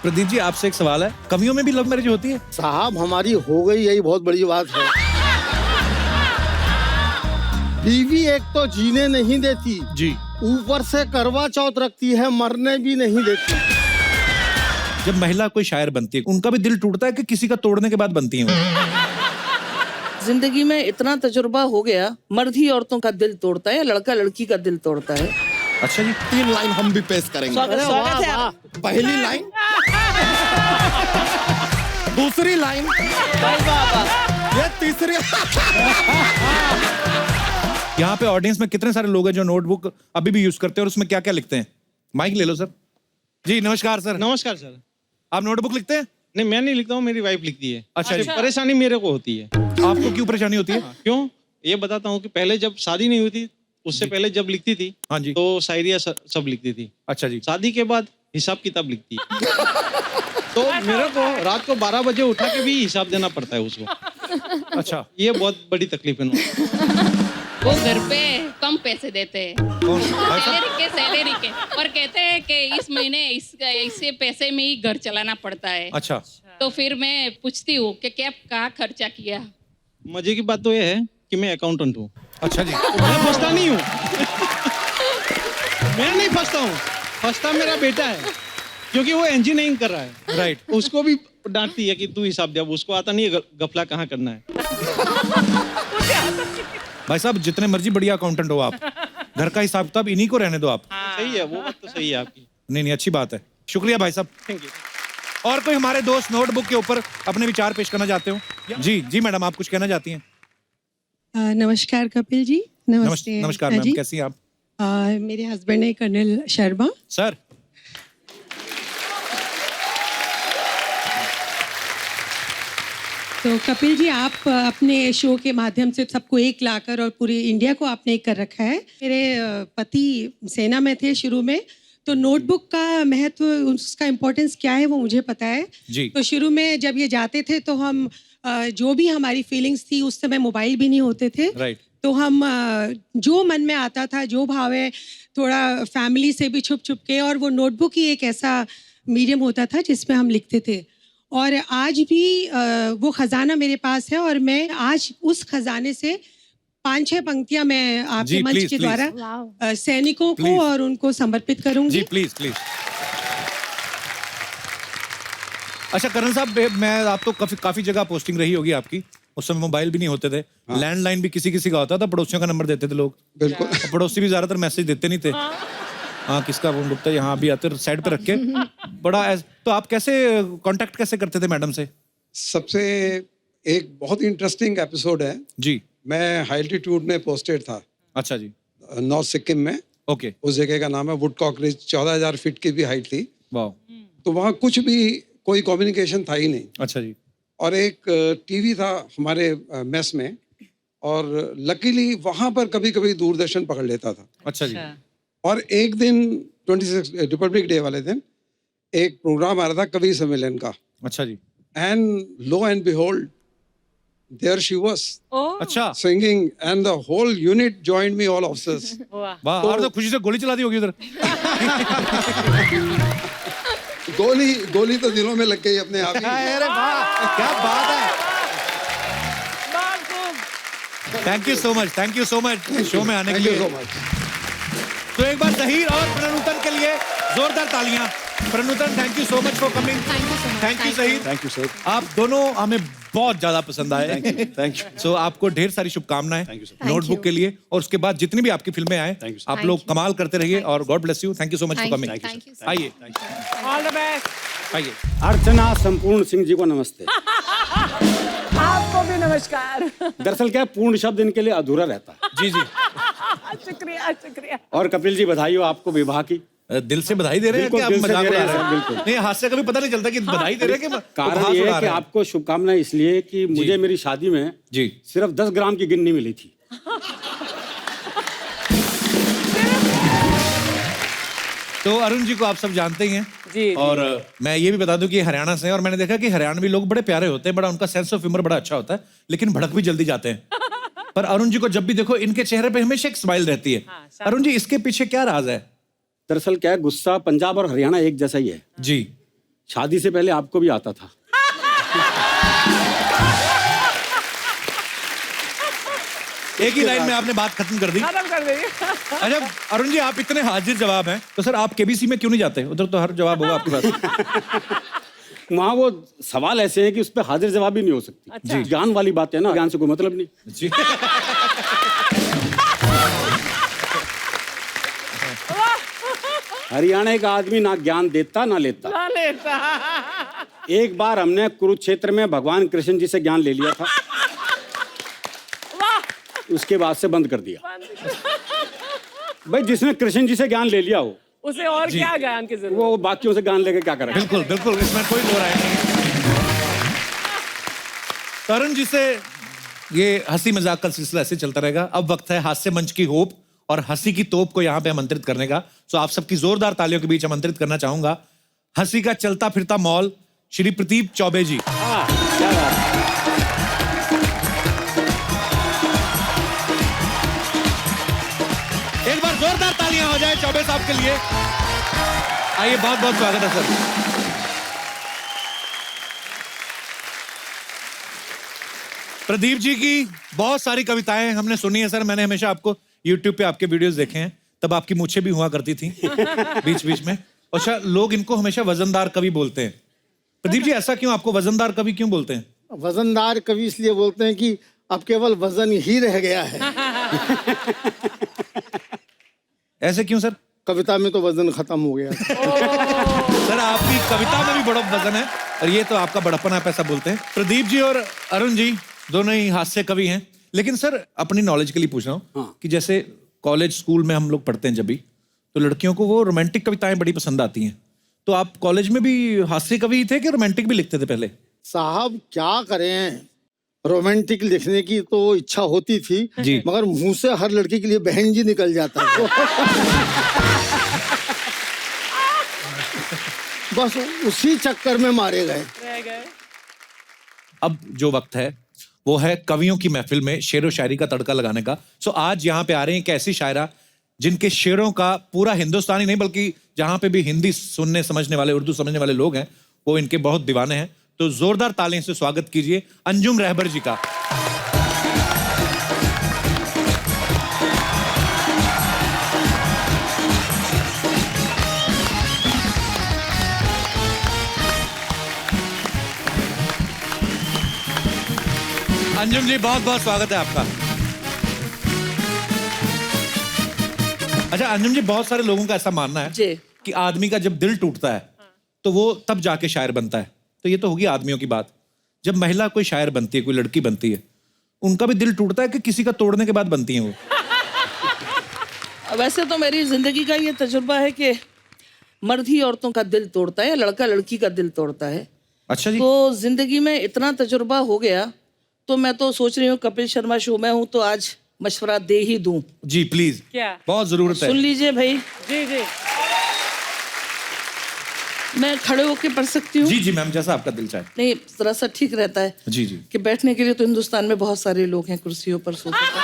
प्रदीप जी आपसे एक सवाल है, कवियों में भी लव मैरिज होती है? साहब हमारी हो गई, यही बहुत बड़ी बात है। बीवी एक तो जीने नहीं देती जी। ऊपर से करवा चौथ रखती है, मरने भी नहीं देती। जब महिला कोई शायर बनती है उनका भी दिल टूटता है कि किसी का तोड़ने के बाद बनती है? जिंदगी में इतना तजुर्बा हो गया, मर्द ही औरतों का दिल तोड़ता है, लड़का लड़की का दिल तोड़ता है। अच्छा जी। 3 लाइन हम भी पेश करेंगे। स्वागत स्वागत है। पहली लाइन, दूसरी लाइन, ये तीसरी। यहाँ पे ऑडियंस में कितने सारे लोग हैं जो नोटबुक अभी भी यूज करते हैं और उसमें क्या क्या लिखते हैं? माइक ले लो सर। जी नमस्कार सर। नमस्कार सर। आप नोटबुक लिखते हैं? नहीं, मैं नहीं लिखता हूँ, मेरी वाइफ लिखती है। अच्छा जी। परेशानी मेरे को होती है। आपको क्यों परेशानी होती है? क्यों? ये बताता हूँ कि पहले जब शादी नहीं हुई थी, उससे पहले जब लिखती थी, हाँ जी। तो शायरिया सब लिखती थी। अच्छा जी। शादी के बाद हिसाब किताब लिखती है। तो मेरे को रात को 12 बजे उठा के भी हिसाब देना पड़ता है उसको। अच्छा। ये बहुत बड़ी तकलीफ है। वो घर पे कम पैसे देते हैं, कौन? सैलरी के, और कहते हैं कि इस महीने इससे पैसे में ही घर चलाना पड़ता है। अच्छा। तो फिर मैं पूछती हूँ कि क्या कहाँ खर्चा किया। मजे की बात तो ये है कि मैं अकाउंटेंट हूँ। अच्छा जी। तो मैं फंसता नहीं हूँ। मैं नहीं फंसता हूँ, फंसता मेरा बेटा है, क्योंकि वो इंजीनियरिंग कर रहा है। राइट। उसको भी डांटती है कि तू हिसाब दे, अब उसको आता नहीं है गफला कहाँ करना है। भाई साहब जितने मर्जी बढ़िया अकाउंटेंट हो आप, घर का हिसाब किताब इन्हीं को रहने दो आप। सही है, वो बात तो सही है आपकी। नहीं नहीं, अच्छी बात है। शुक्रिया भाई साहब। Thank you. और कोई हमारे दोस्त नोटबुक के ऊपर अपने विचार पेश करना चाहते हो? जी जी मैडम, आप कुछ कहना चाहती हैं? नमस्कार कपिल जी। नमस्ते। नमस्कार हाँ मैम, जी। कैसी हैं आप? मेरे हस्बैंड है कर्नल शर्मा। सर। तो कपिल जी, आप अपने शो के माध्यम से सबको एक लाकर और पूरी इंडिया को आपने एक कर रखा है। मेरे पति सेना में थे शुरू में, तो नोटबुक का महत्व, उसका इम्पोर्टेंस क्या है वो मुझे पता है जी। तो शुरू में जब ये जाते थे तो हम जो भी हमारी फीलिंग्स थी, उस समय मोबाइल भी नहीं होते थे। राइट। तो हम जो मन में आता था, जो भाव है, थोड़ा फैमिली से भी छुप छुप के, और वो नोटबुक ही एक ऐसा मीडियम होता था जिसमें हम लिखते थे। और आज भी वो खजाना मेरे पास है, और मैं आज उस खजाने से 5-6 पंक्तियां मैं आपके जी, मंच प्लीज, के प्लीज। द्वारा सैनिकों प्लीज। को और उनको समर्पित करूंगी। जी प्लीज प्लीज। अच्छा करण साहब, मैं आप तो काफी जगह पोस्टिंग रही होगी आपकी। उस समय मोबाइल भी नहीं होते थे। लैंडलाइन भी किसी किसी का होता था, पड़ोसियों का नंबर देते थे लोग। बिल्कुल। और पड़ोसी भी ज्यादातर मैसेज देते नहीं थे। हाँ, किसका फोन गुप्ता, यहाँ भी आते साइड पे रख के बड़ा तो आप कैसे कांटेक्ट कैसे करते थे मैडम से? सबसे एक बहुत इंटरेस्टिंग एपिसोड है। जी। मैं हाई एल्टीट्यूड में पोस्टेड था। अच्छा जी। नॉर्थ सिक्किम में। ओके। उस जगह का नाम है वुडकॉक रिज। 14,000 फीट की भी हाइट थी। वाह। तो वहाँ कुछ भी कोई कम्युनिकेशन था ही नहीं। अच्छा जी। और एक टीवी था हमारे मेस में, और लकीली वहाँ पर कभी कभी दूरदर्शन पकड़ लेता था। अच्छा जी। और एक दिन 26 रिपब्लिक डे वाले दिन एक प्रोग्राम आ रहा था कवि सम्मेलन का। अच्छा जी। And lo and behold, there she was अच्छा। singing, and the whole unit joined me, all officers. वाह। और तो खुशी से गोली चला दी होगी उधर। गोली तो दिलों में लग गई अपने आप ही। अरे वाह, क्या बात है। Thank you so much show में आने के Thank you लिए। so much. तो एक बार जहीर और प्रणुतन के लिए जोरदार तालियां। Pranutan, thank you so much for coming. Thank you Zaheer. Thank you sir. आप दोनों हमें बहुत ज्यादा पसंद आए। Thank you. सो आपको ढेर सारी शुभकामनाएं नोटबुक के लिए, और उसके बाद जितनी भी आपकी फिल्में आए Thank you, आप लोग कमाल करते रहिए, और God bless you. Thank you so much for coming. आइए ऑल द बेस्ट। आइए। अर्चना संपूर्ण सिंह जी को नमस्ते। आपको भी नमस्कार। दरअसल क्या है, पूर्ण शब्द इनके लिए अधूरा रहता है। जी जी। शुक्रिया। और कपिल जी, बधाई हो आपको विवाह की। दिल से बधाई दे रहे हैं कि बिल्कुल, आप दिल से मजाक दे उड़ा रहे हैं रहे सर, हैं? बिल्कुल। नहीं, हाथ से कभी पता नहीं चलता कि बधाई दे रहे हैं कि कारण उपहास ये उड़ा है कि रहे हैं। आपको शुभकामनाएं इसलिए कि मुझे मेरी शादी में जी सिर्फ 10 ग्राम की गिन्नी मिली थी। तो अरुण जी को आप सब जानते ही हैं जी। और मैं ये भी बता दूं कि ये हरियाणा से हैं, और मैंने देखा कि हरियाणवी लोग बड़े प्यारे होते हैं, बड़ा उनका सेंस ऑफ ह्यूमर बड़ा अच्छा होता है, लेकिन भड़क भी जल्दी जाते हैं। पर अरुण जी को जब भी देखो इनके चेहरे पे हमेशा एक स्माइल रहती है। अरुण जी, इसके पीछे क्या राज है? दरअसल क्या है, गुस्सा पंजाब और हरियाणा एक जैसा ही है। जी। शादी से पहले आपको भी आता था। एक ही लाइन में आपने बात खत्म कर दी। खत्म कर देंगे। अच्छा अरुण जी, आप इतने हाजिर जवाब हैं तो सर आप केबीसी में क्यों नहीं जाते? उधर तो हर जवाब होगा आपके पास। वहाँ वो सवाल ऐसे हैं कि उस पर हाजिर जवाब भी नहीं हो सकती। अच्छा। जी, ज्ञान वाली बात है ना, ज्ञान से कोई मतलब नहीं। जी। हरियाणा का आदमी ना ज्ञान देता ना लेता। ना लेता। एक बार हमने कुरुक्षेत्र में भगवान कृष्ण जी से ज्ञान ले लिया था, उसके बाद से बंद कर दिया। भाई जिसने कृष्ण जी से ज्ञान ले लिया हो, उसे और क्या ज्ञान की जरूरत? वो बाकियों से ज्ञान लेके क्या करेगा? बिल्कुल बिल्कुल, इसमें कोई दो राय नहीं है। तो अरुण जी से ये हंसी मजाक का सिलसिला ऐसे चलता रहेगा। अब वक्त है हास्य मंच की होप और हंसी की तोप को यहाँ पे आमंत्रित करने का। सो आप सबकी जोरदार तालियों के बीच आमंत्रित करना चाहूंगा हंसी का चलता फिरता मॉल, श्री प्रदीप चौबे जी। क्या बात है। एक बार जोरदार तालियां हो जाए चौबे साहब के लिए। आइए, बहुत बहुत स्वागत है सर। प्रदीप जी की बहुत सारी कविताएं हमने सुनी है सर। मैंने हमेशा आपको YouTube पे आपके वीडियोस देखे हैं, तब आपकी मूछें भी हुआ करती थी बीच बीच में। अच्छा, लोग इनको हमेशा वजनदार कवि बोलते हैं। प्रदीप जी, ऐसा क्यों? आपको वजनदार कवि क्यों बोलते हैं? वजनदार कवि इसलिए बोलते हैं कि अब केवल वजन ही रह गया है। ऐसे क्यों सर? कविता में तो वजन खत्म हो गया। सर आपकी कविता में भी बड़ा वजन है और ये तो आपका बड़प्पन, आप ऐसा बोलते हैं। प्रदीप जी और अरुण जी दोनों ही हास्य कवि हैं, लेकिन सर अपनी नॉलेज के लिए पूछ रहा हूँ कि जैसे कॉलेज स्कूल में हम लोग पढ़ते हैं जब भी, तो लड़कियों को वो रोमांटिक कविताएं बड़ी पसंद आती हैं। तो आप कॉलेज में भी हास्य कवि थे कि रोमांटिक भी लिखते थे पहले? साहब क्या करें, रोमांटिक लिखने की तो इच्छा होती थी जी। मगर मुंह से हर लड़की के लिए बहन जी निकल जाता है। बस उसी चक्कर में मारे गए। रह गए। अब जो वक्त है वो है कवियों की महफिल में शेरो शायरी का तड़का लगाने का। सो आज यहाँ पे आ रहे हैं एक ऐसी शायरा जिनके शेरों का पूरा हिंदुस्तानी नहीं बल्कि जहां पे भी हिंदी सुनने समझने वाले, उर्दू समझने वाले लोग हैं, वो इनके बहुत दीवाने हैं। तो जोरदार तालियों से स्वागत कीजिए अंजुम रहबर जी का। अंजुम जी, बहुत बहुत स्वागत है आपका। अच्छा अंजुम जी, बहुत सारे लोगों का ऐसा मानना है जी। कि आदमी का जब दिल टूटता है तो वो तब जाके शायर बनता है। तो ये तो होगी आदमियों की बात। जब महिला कोई शायर बनती है, कोई लड़की बनती है, उनका भी दिल टूटता है कि किसी का तोड़ने के बाद बनती है वो? वैसे तो मेरी जिंदगी का ये तजुर्बा है कि मर्द ही औरतों का दिल तोड़ता है, लड़का लड़की का दिल तोड़ता है। अच्छा जी। तो जिंदगी में इतना तजुर्बा हो गया तो मैं तो सोच रही हूँ कपिल शर्मा शो में हूँ तो आज मशवरा दे ही दूं। जी प्लीज, क्या? बहुत जरूरत है। सुन लीजिए भाई। जी जी। मैं खड़े होके पढ़ सकती हूँ? जी जी मैम, जैसा आपका दिल चाहे। नहीं, जरा सा ठीक रहता है जी जी। कि बैठने के लिए तो हिंदुस्तान में बहुत सारे लोग हैं, कुर्सियों पर, सोफे पर।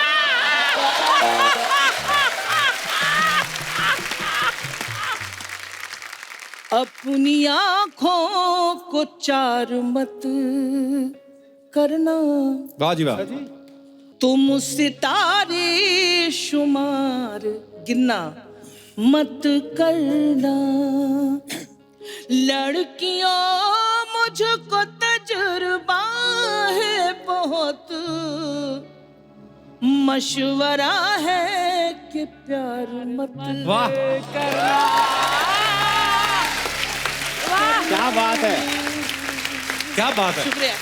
अपनी आंखों को चार मत करना, वाह जी वाह। तुम सितारे शुमार गिनना मत करना। लड़कियों मुझको तजुर्बा है बहुत, मशवरा है कि प्यार मत वाह। करना। क्या बात है। क्या बात है। शुक्रिया।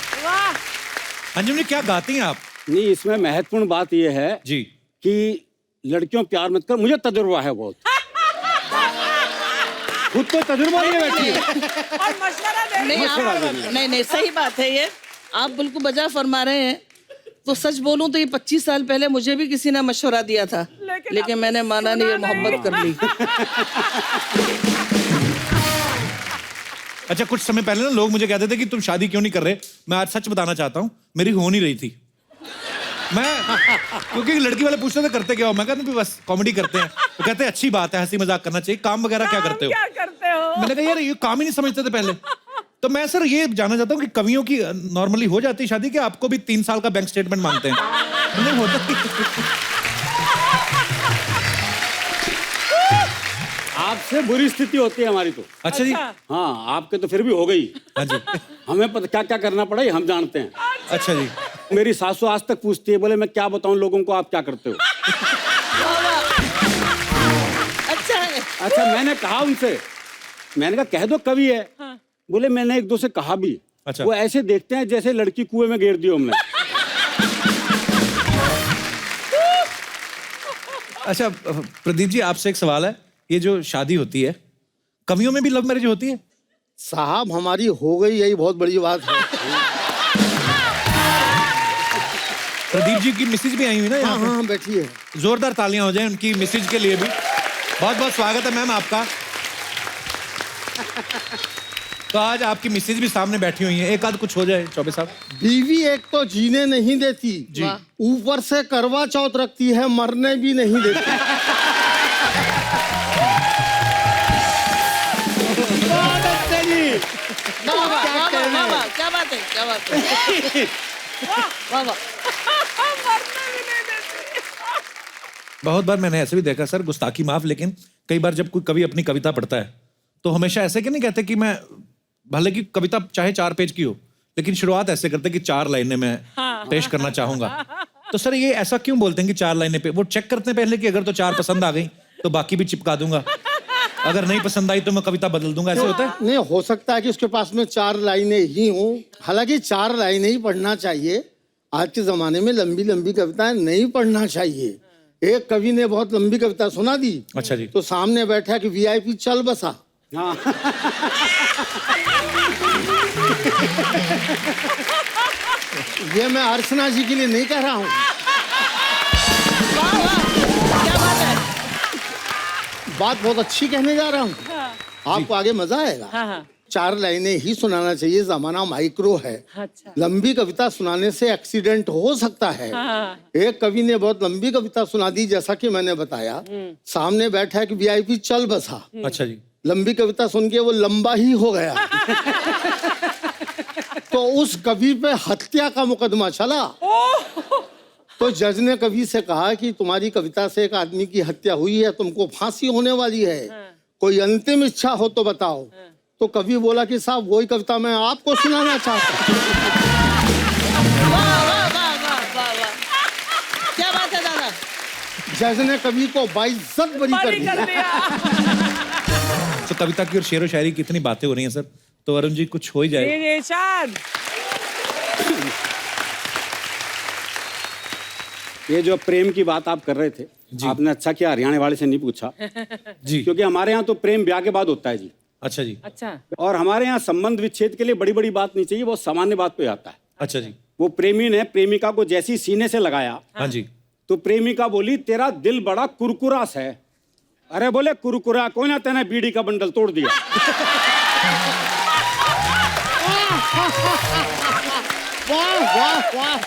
अंजुम जी, क्या गाती हैं आप? नहीं, इसमें महत्वपूर्ण बात यह है जी कि लड़कियों प्यार मत कर, मुझे तजुर्बा है बहुत। खुद तो तजुर्बा लिए बैठी है। और मशवरा दे। नहीं, नहीं सही बात है ये, आप बिल्कुल बजा फरमा रहे हैं। तो सच बोलूं तो ये 25 साल पहले मुझे भी किसी ने मशवरा दिया था, लेकिन मैंने माना नहीं, ये मोहब्बत कर ली। अच्छा, कुछ समय पहले ना लोग मुझे कहते थे कि तुम शादी क्यों नहीं कर रहे। मैं आज सच बताना चाहता हूँ, मेरी हो नहीं रही थी। मैं क्योंकि लड़की वाले पूछते थे करते क्या हो, मैं कहता हूँ बस कॉमेडी करते हैं। तो कहते हैं अच्छी बात है, हंसी मजाक करना चाहिए, काम वगैरह क्या करते हो? क्या करते हो? मैंने कहा यार ये काम ही नहीं समझते थे पहले। तो मैं सर ये जानना चाहता हूँ कि कवियों की नॉर्मली हो जाती है शादी, कि आपको भी 3 साल का बैंक स्टेटमेंट मांगते हैं? नहीं होता। आपसे बुरी स्थिति होती है हमारी तो। अच्छा जी। हाँ, आपके तो फिर भी हो गई। हाँ जी। हमें पता क्या क्या करना पड़ा ये हम जानते हैं। अच्छा जी। मेरी सासू आज तक पूछती है, बोले मैं क्या बताऊं लोगों को आप क्या करते हो। अच्छा है। अच्छा, मैंने कहा उनसे, मैंने कहा कह दो कवि है। बोले मैंने 1-2 से कहा भी। अच्छा। वो ऐसे देखते हैं जैसे लड़की कुएं में गिर दी हो हमने। अच्छा प्रदीप जी, आपसे एक सवाल है, ये जो शादी होती है कवियों में भी लव मैरिज होती है? साहब हमारी हो गई, यही बहुत बड़ी बात है। प्रदीप जी की मिसेज भी आई हुई ना यहाँ पे? हाँ बैठी है। जोरदार तालियां हो जाएं उनकी मिसेज के लिए भी। बहुत बहुत स्वागत है मैम आपका। तो आज आपकी मिसेज भी सामने बैठी हुई है, एक आध कुछ हो जाए चौबे साहब। बीवी एक तो जीने नहीं देती जी, ऊपर से करवा चौथ रखती है, मरने भी नहीं देती। क्या बात है, क्या बात है। वाह वाह। बहुत बार मैंने ऐसे भी देखा सर, गुस्ताखी माफ, लेकिन कई बार जब कोई कवि अपनी कविता पढ़ता है तो हमेशा ऐसे कि नहीं कहते कि मैं, भले की कविता चाहे 4 पेज की हो, लेकिन शुरुआत ऐसे करते कि 4 लाइनें मैं पेश करना चाहूंगा। तो सर ये ऐसा क्यों बोलते हैं कि 4 लाइनें पे? वो चेक करते हैं पहले कि अगर तो 4 पसंद आ गई तो बाकी भी चिपका दूंगा, अगर नहीं पसंद आई तो मैं कविता बदल दूंगा, ऐसे होता है? नहीं, हो सकता है कि उसके पास में 4 लाइनें ही हों। हालांकि 4 लाइनें ही पढ़ना चाहिए। आज के जमाने में लंबी लंबी कविताएं नहीं पढ़ना चाहिए। एक कवि ने बहुत लंबी कविता सुना दी। अच्छा जी। तो सामने बैठा कि वीआईपी चल बसा। हाँ। ये मैं अर्चना जी के लिए नहीं कह रहा हूँ। क्या बात है। बात बहुत अच्छी कहने जा रहा हूँ। आपको आगे मजा आएगा। 4 लाइनें ही सुनाना चाहिए, जमाना माइक्रो है। अच्छा। लंबी कविता सुनाने से एक्सीडेंट हो सकता है। एक कवि ने बहुत लंबी कविता सुना दी, जैसा कि मैंने बताया। सामने बैठा है कि वीआईपी चल बसा। अच्छा जी। लंबी कविता सुन के वो लंबा ही हो गया। तो उस कवि पे हत्या का मुकदमा चला। तो जज ने कवि से कहा कि तुम्हारी कविता से एक आदमी की हत्या हुई है, तुमको फांसी होने वाली है, कोई अंतिम इच्छा हो तो बताओ। तो कवि बोला कि साहब वही कविता मैं आपको सुनाना चाहता हूँ। वाह वाह वाह वाह वाह वाह। क्या बात है दादा। जज ने कवि को बाइज्जत बरी कर दिया। तो कविता की और शेर व शायरी की इतनी बातें हो रही हैं सर, तो अरुण जी कुछ हो ही जाए। ये जो प्रेम की बात आप कर रहे थे, आपने अच्छा किया हरियाणा वाले से नहीं पूछा जी, क्योंकि हमारे यहाँ तो प्रेम ब्याह के बाद होता है जी। अच्छा जी। अच्छा। और हमारे यहाँ संबंध विच्छेद के लिए बड़ी बड़ी बात नहीं चाहिए, बहुत सामान्य बात पे आता है। अच्छा जी। वो प्रेमी ने प्रेमिका को जैसी सीने से लगाया, हाँ जी, तो प्रेमिका बोली तेरा दिल बड़ा कुरकुरास है। अरे बोले कुरकुरा कौन है, तेने बीड़ी का बंडल तोड़ दिया। वाह वाह वाह।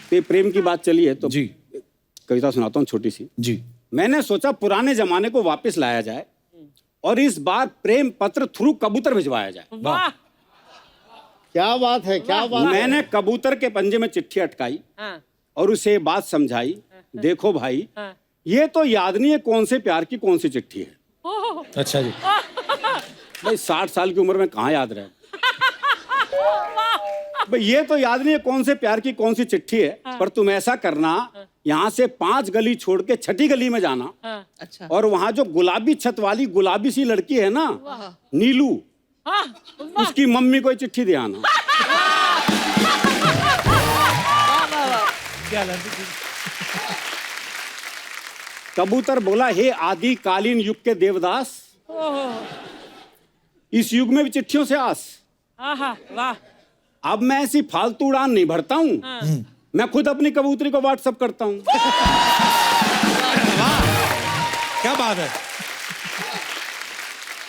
तो प्रेम की बात चली है तो जी कविता सुनाता हूँ छोटी सी। जी। मैंने सोचा पुराने जमाने को वापस लाया जाए और इस बार प्रेम पत्र थ्रू कबूतर भिजवाया जाए। वाह। क्या बात है, क्या बात है। मैंने कबूतर के पंजे में चिट्ठी अटकाई और उसे बात समझाई, देखो भाई ये तो याद नहीं है कौन से प्यार की कौन सी चिट्ठी है। अच्छा जी। भाई 60 साल की उम्र में कहाँ याद रहे भाई, ये तो याद नहीं है कौन से प्यार की कौन सी चिट्ठी है, पर तुम ऐसा करना यहाँ से 5 गली छोड़ के 6ठी गली में जाना। अच्छा। और वहां जो गुलाबी छत वाली गुलाबी सी लड़की है ना, नीलू, उसकी मम्मी को चिट्ठी दे आना। कबूतर बोला हे आदि कालीन युग के देवदास, इस युग में भी चिट्ठियों से आस। वाह। अब मैं ऐसी फालतू उड़ान नहीं भरता हूँ, मैं खुद अपनी कबूतरी को व्हाट्सएप करता हूँ। क्या बात है।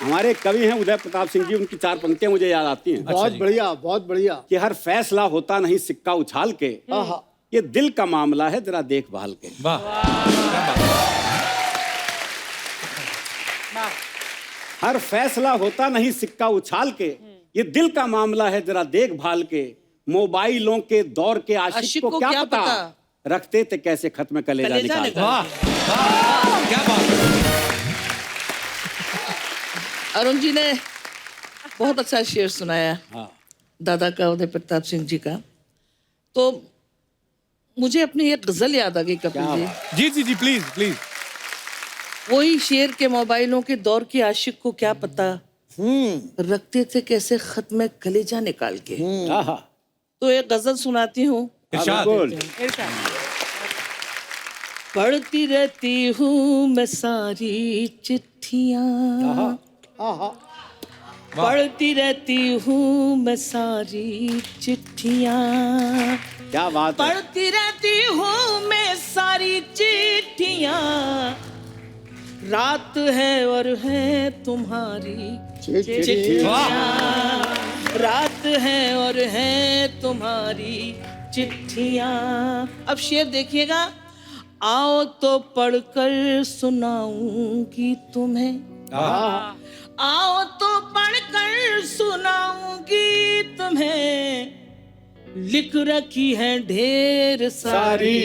हमारे कवि हैं उदय प्रताप सिंह जी, उनकी 4 पंक्तियां मुझे याद आती हैं। बहुत बढ़िया, बहुत बढ़िया। कि हर फैसला होता नहीं सिक्का उछाल के, ये दिल का मामला है जरा देखभाल के। वाह, क्या बात है। हर फैसला होता नहीं सिक्का उछाल के, ये दिल का मामला है जरा देखभाल के। मोबाइलों के दौर के आशिक को क्या पता, रखते थे कैसे खत्म कलेजा निकाल। वाह वाह क्या बात है। अरुण जी ने बहुत अच्छा शेर सुनाया, हाँ। दादा का, उदय प्रताप सिंह जी का। तो मुझे अपनी एक गजल याद आ गई कपिल जी। जी जी जी प्लीज प्लीज। वही शेर के मोबाइलों के दौर के आशिक को क्या पता, रखते थे कैसे खत में कलेजा निकाल के। आहा। तो एक गजल सुनाती हूँ। इरशाद। बिल्कुल। पढ़ती रहती हूँ मैं सारी चिट्ठियाँ, पढ़ती रहती हूँ मैं सारी चिट्ठियाँ, क्या बात है। पढ़ती रहती हूँ मैं सारी चिट्ठियाँ, रात है और है तुम्हारी चिट्ठियाँ, रात है और है तुम्हारी चिट्ठियाँ। अब शेर देखिएगा। आओ तो पढ़कर सुनाऊंगी तुम्हें, आओ तो पढ़कर सुनाऊंगी तुम्हें, लिख रखी है ढेर सारी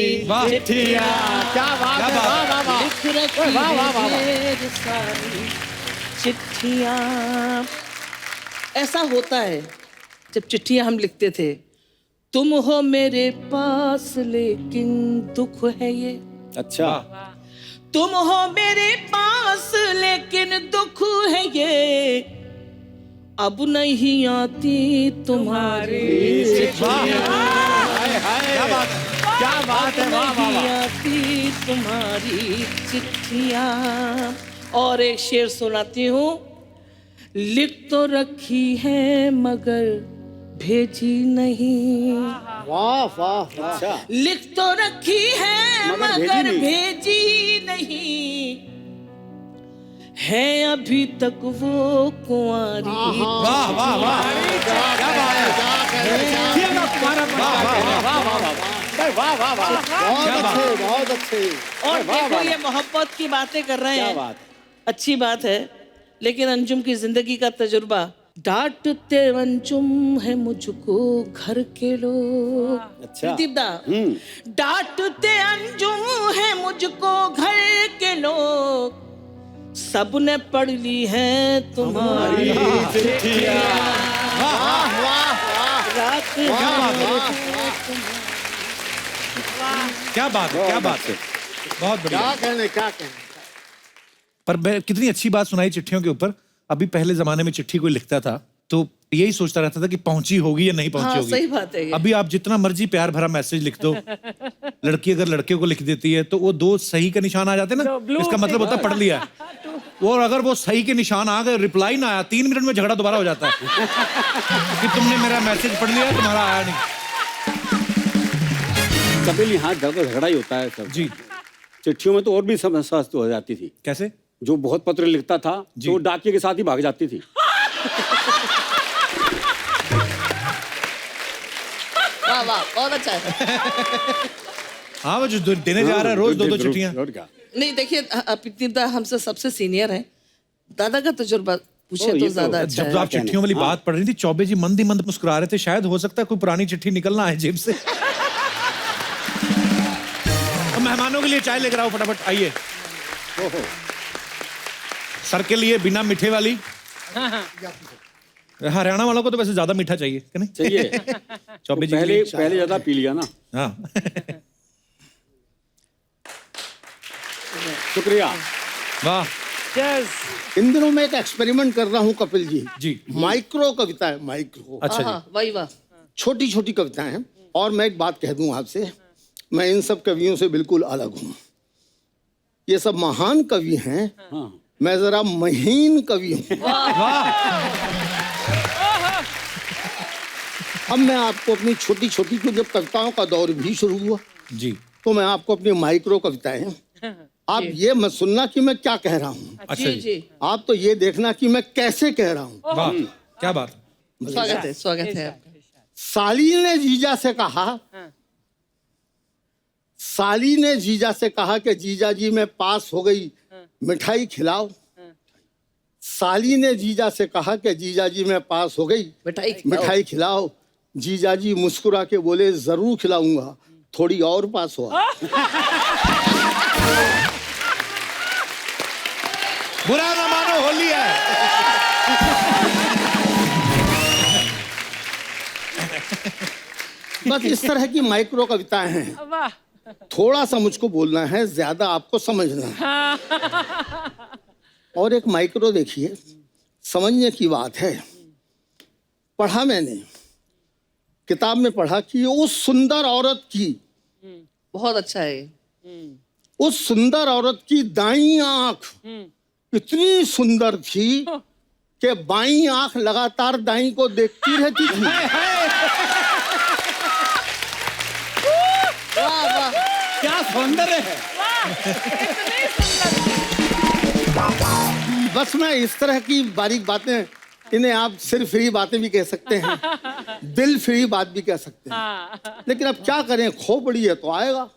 चिट्ठियाँ। क्या बात है। वाह वाह वाह। लिख रखी है ढेर सारी चिट्ठियाँ। ऐसा होता है जब चिट्ठियाँ हम लिखते थे। तुम हो मेरे पास लेकिन दुख है ये, अच्छा। तुम हो मेरे पास लेकिन दुख है ये, अब नहीं आती तुम्हारी चिट्ठियाँ, क्या बात है। क्या बात है। वाह वाह नहीं वाह। आती तुम्हारी चिट्ठियाँ। और एक शेर सुनाती हूँ। लिख तो रखी है मगर भेजी नहीं, वाह वाह वाह। अच्छा। लिख तो रखी है मगर भेजी नहीं, है अभी तक वो कुंवारी। वाह वाह वाह क्या बात है। बहुत अच्छे बहुत अच्छे। और देखो ये मोहब्बत की बातें कर रहे क्या हैं, बात। अच्छी बात है, लेकिन अंजुम की जिंदगी का तजुर्बा। डांटते अंजुम है मुझको घर के लोग। अच्छा। दीपदा, डांटते अंजुम है मुझको घर के लोग, सबने पढ़ ली है तुम्हारी चिट्ठियाँ। वाह वाह वाह। रात क्या बात है। क्या बात है। बहुत बढ़िया। क्या कहने क्या कहने। पर मैं कितनी अच्छी बात सुनाई चिट्ठियों के ऊपर। अभी पहले जमाने में चिट्ठी कोई लिखता था तो यही सोचता रहता था कि पहुंची होगी या नहीं पहुंची हाँ, होगी। सही बात है ये। अभी आप जितना मर्जी प्यार भरा मैसेज लिख दो, लड़की अगर लड़के को लिख देती है तो वो 2 सही का निशान आ जाते हैं ना, इसका मतलब होता है पढ़ लिया है। और अगर वो सही के निशान आ गए, रिप्लाई ना आया, 3 मिनट में झगड़ा दोबारा हो जाता है कि तुमने मेरा मैसेज पढ़ लिया, तुम्हारा आया नहीं। कपिल, यहाँ झगड़ा ही होता है सब। जी। चिट्ठियों में तो और भी समस्या हो जाती थी। कैसे? जो बहुत पत्र लिखता था तो वो डाकिये के साथ ही भाग जाती थी। वाह वाह, बहुत अच्छा है। हाँ, वो जो देने जा रहा है रोज 2-2 चिट्ठियां। नहीं देखिए, दीपदा हमसे सबसे सीनियर है, दादा का तजुर्बा पूछे तो ज्यादा अच्छा जब है। आप चिट्ठियों वाली बात पढ़ रही थी, चौबे जी मंद ही मंद मुस्कुरा रहे थे। शायद हो सकता है कोई पुरानी चिट्ठी निकलना है जेब से। तो मेहमानों के लिए चाय लेकर आओ फटाफट, आइए। सर के लिए बिना मीठे वाली। हरियाणा वालों को तो वैसे ज्यादा मीठा चाहिए कि नहीं? चाहिए। चौबे जी पहले ज्यादा पी लिया ना। हाँ। शुक्रिया। वाह। इन दिनों मैं एक एक्सपेरिमेंट कर रहा हूँ कपिल जी। जी। माइक्रो कविता है, माइक्रो। अच्छा जी। वही वाह। छोटी छोटी कविताएं हैं। और मैं एक बात कह दूं आपसे, मैं इन सब कवियों से बिल्कुल अलग हूँ। ये सब महान कवि हैं, मैं जरा महीन कवि हूँ। अब मैं आपको अपनी छोटी छोटी, जब कविताओं का दौर भी शुरू हुआ जी, तो मैं आपको अपनी माइक्रो कविताएं, आप ये मत सुनना कि मैं क्या कह रहा हूँ, अच्छा जी। आप तो ये देखना कि मैं कैसे कह रहा हूँ। वाह, क्या बात। स्वागत है, स्वागत है आपका। साली ने जीजा से कहा, साली ने जीजा से कहा कि जीजा जी मैं पास हो गई, मिठाई खिलाओ। साली ने जीजा से कहा कि जीजा जी मैं पास हो गई, मिठाई खिलाओ। जीजा जी मुस्कुरा के बोले जरूर खिलाऊंगा, थोड़ी और पास हो। बुरा ना मानो, होली है। बस इस तरह की माइक्रो कविताएं हैं। वाह। थोड़ा सा मुझको बोलना है, ज्यादा आपको समझना है। और एक माइक्रो देखिए, समझने की बात है। पढ़ा मैंने, किताब में पढ़ा कि उस सुंदर औरत की, बहुत अच्छा है, उस सुंदर औरत की दाईं आंख इतनी सुंदर थी कि बाईं आंख लगातार दाईं को देखती रहती थी। वाह वाह, क्या सौंदर्य है। बस मैं इस तरह की बारीक बातें, इन्हें आप सिर फ्री बातें भी कह सकते हैं, दिल फ्री बात भी कह सकते हैं, लेकिन अब क्या करें, खोपड़ी है तो आएगा।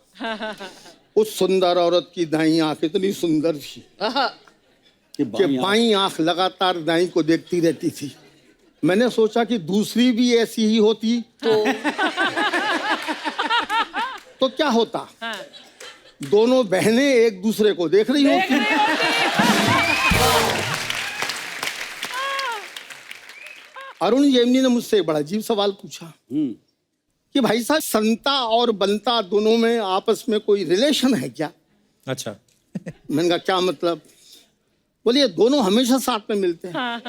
उस सुंदर औरत की दाईं आंख इतनी सुंदर थी कि बाईं आंख लगातार दाईं को देखती रहती थी। मैंने सोचा कि दूसरी भी ऐसी ही होती तो क्या होता, दोनों बहनें एक दूसरे को देख रही होती। अरुण जेमनी ने मुझसे एक बड़ा अजीब सवाल पूछा कि भाई साहब, संता और बनता दोनों में आपस में कोई रिलेशन है क्या? अच्छा। मैंने कहा क्या मतलब? बोलिए दोनों हमेशा साथ में मिलते हैं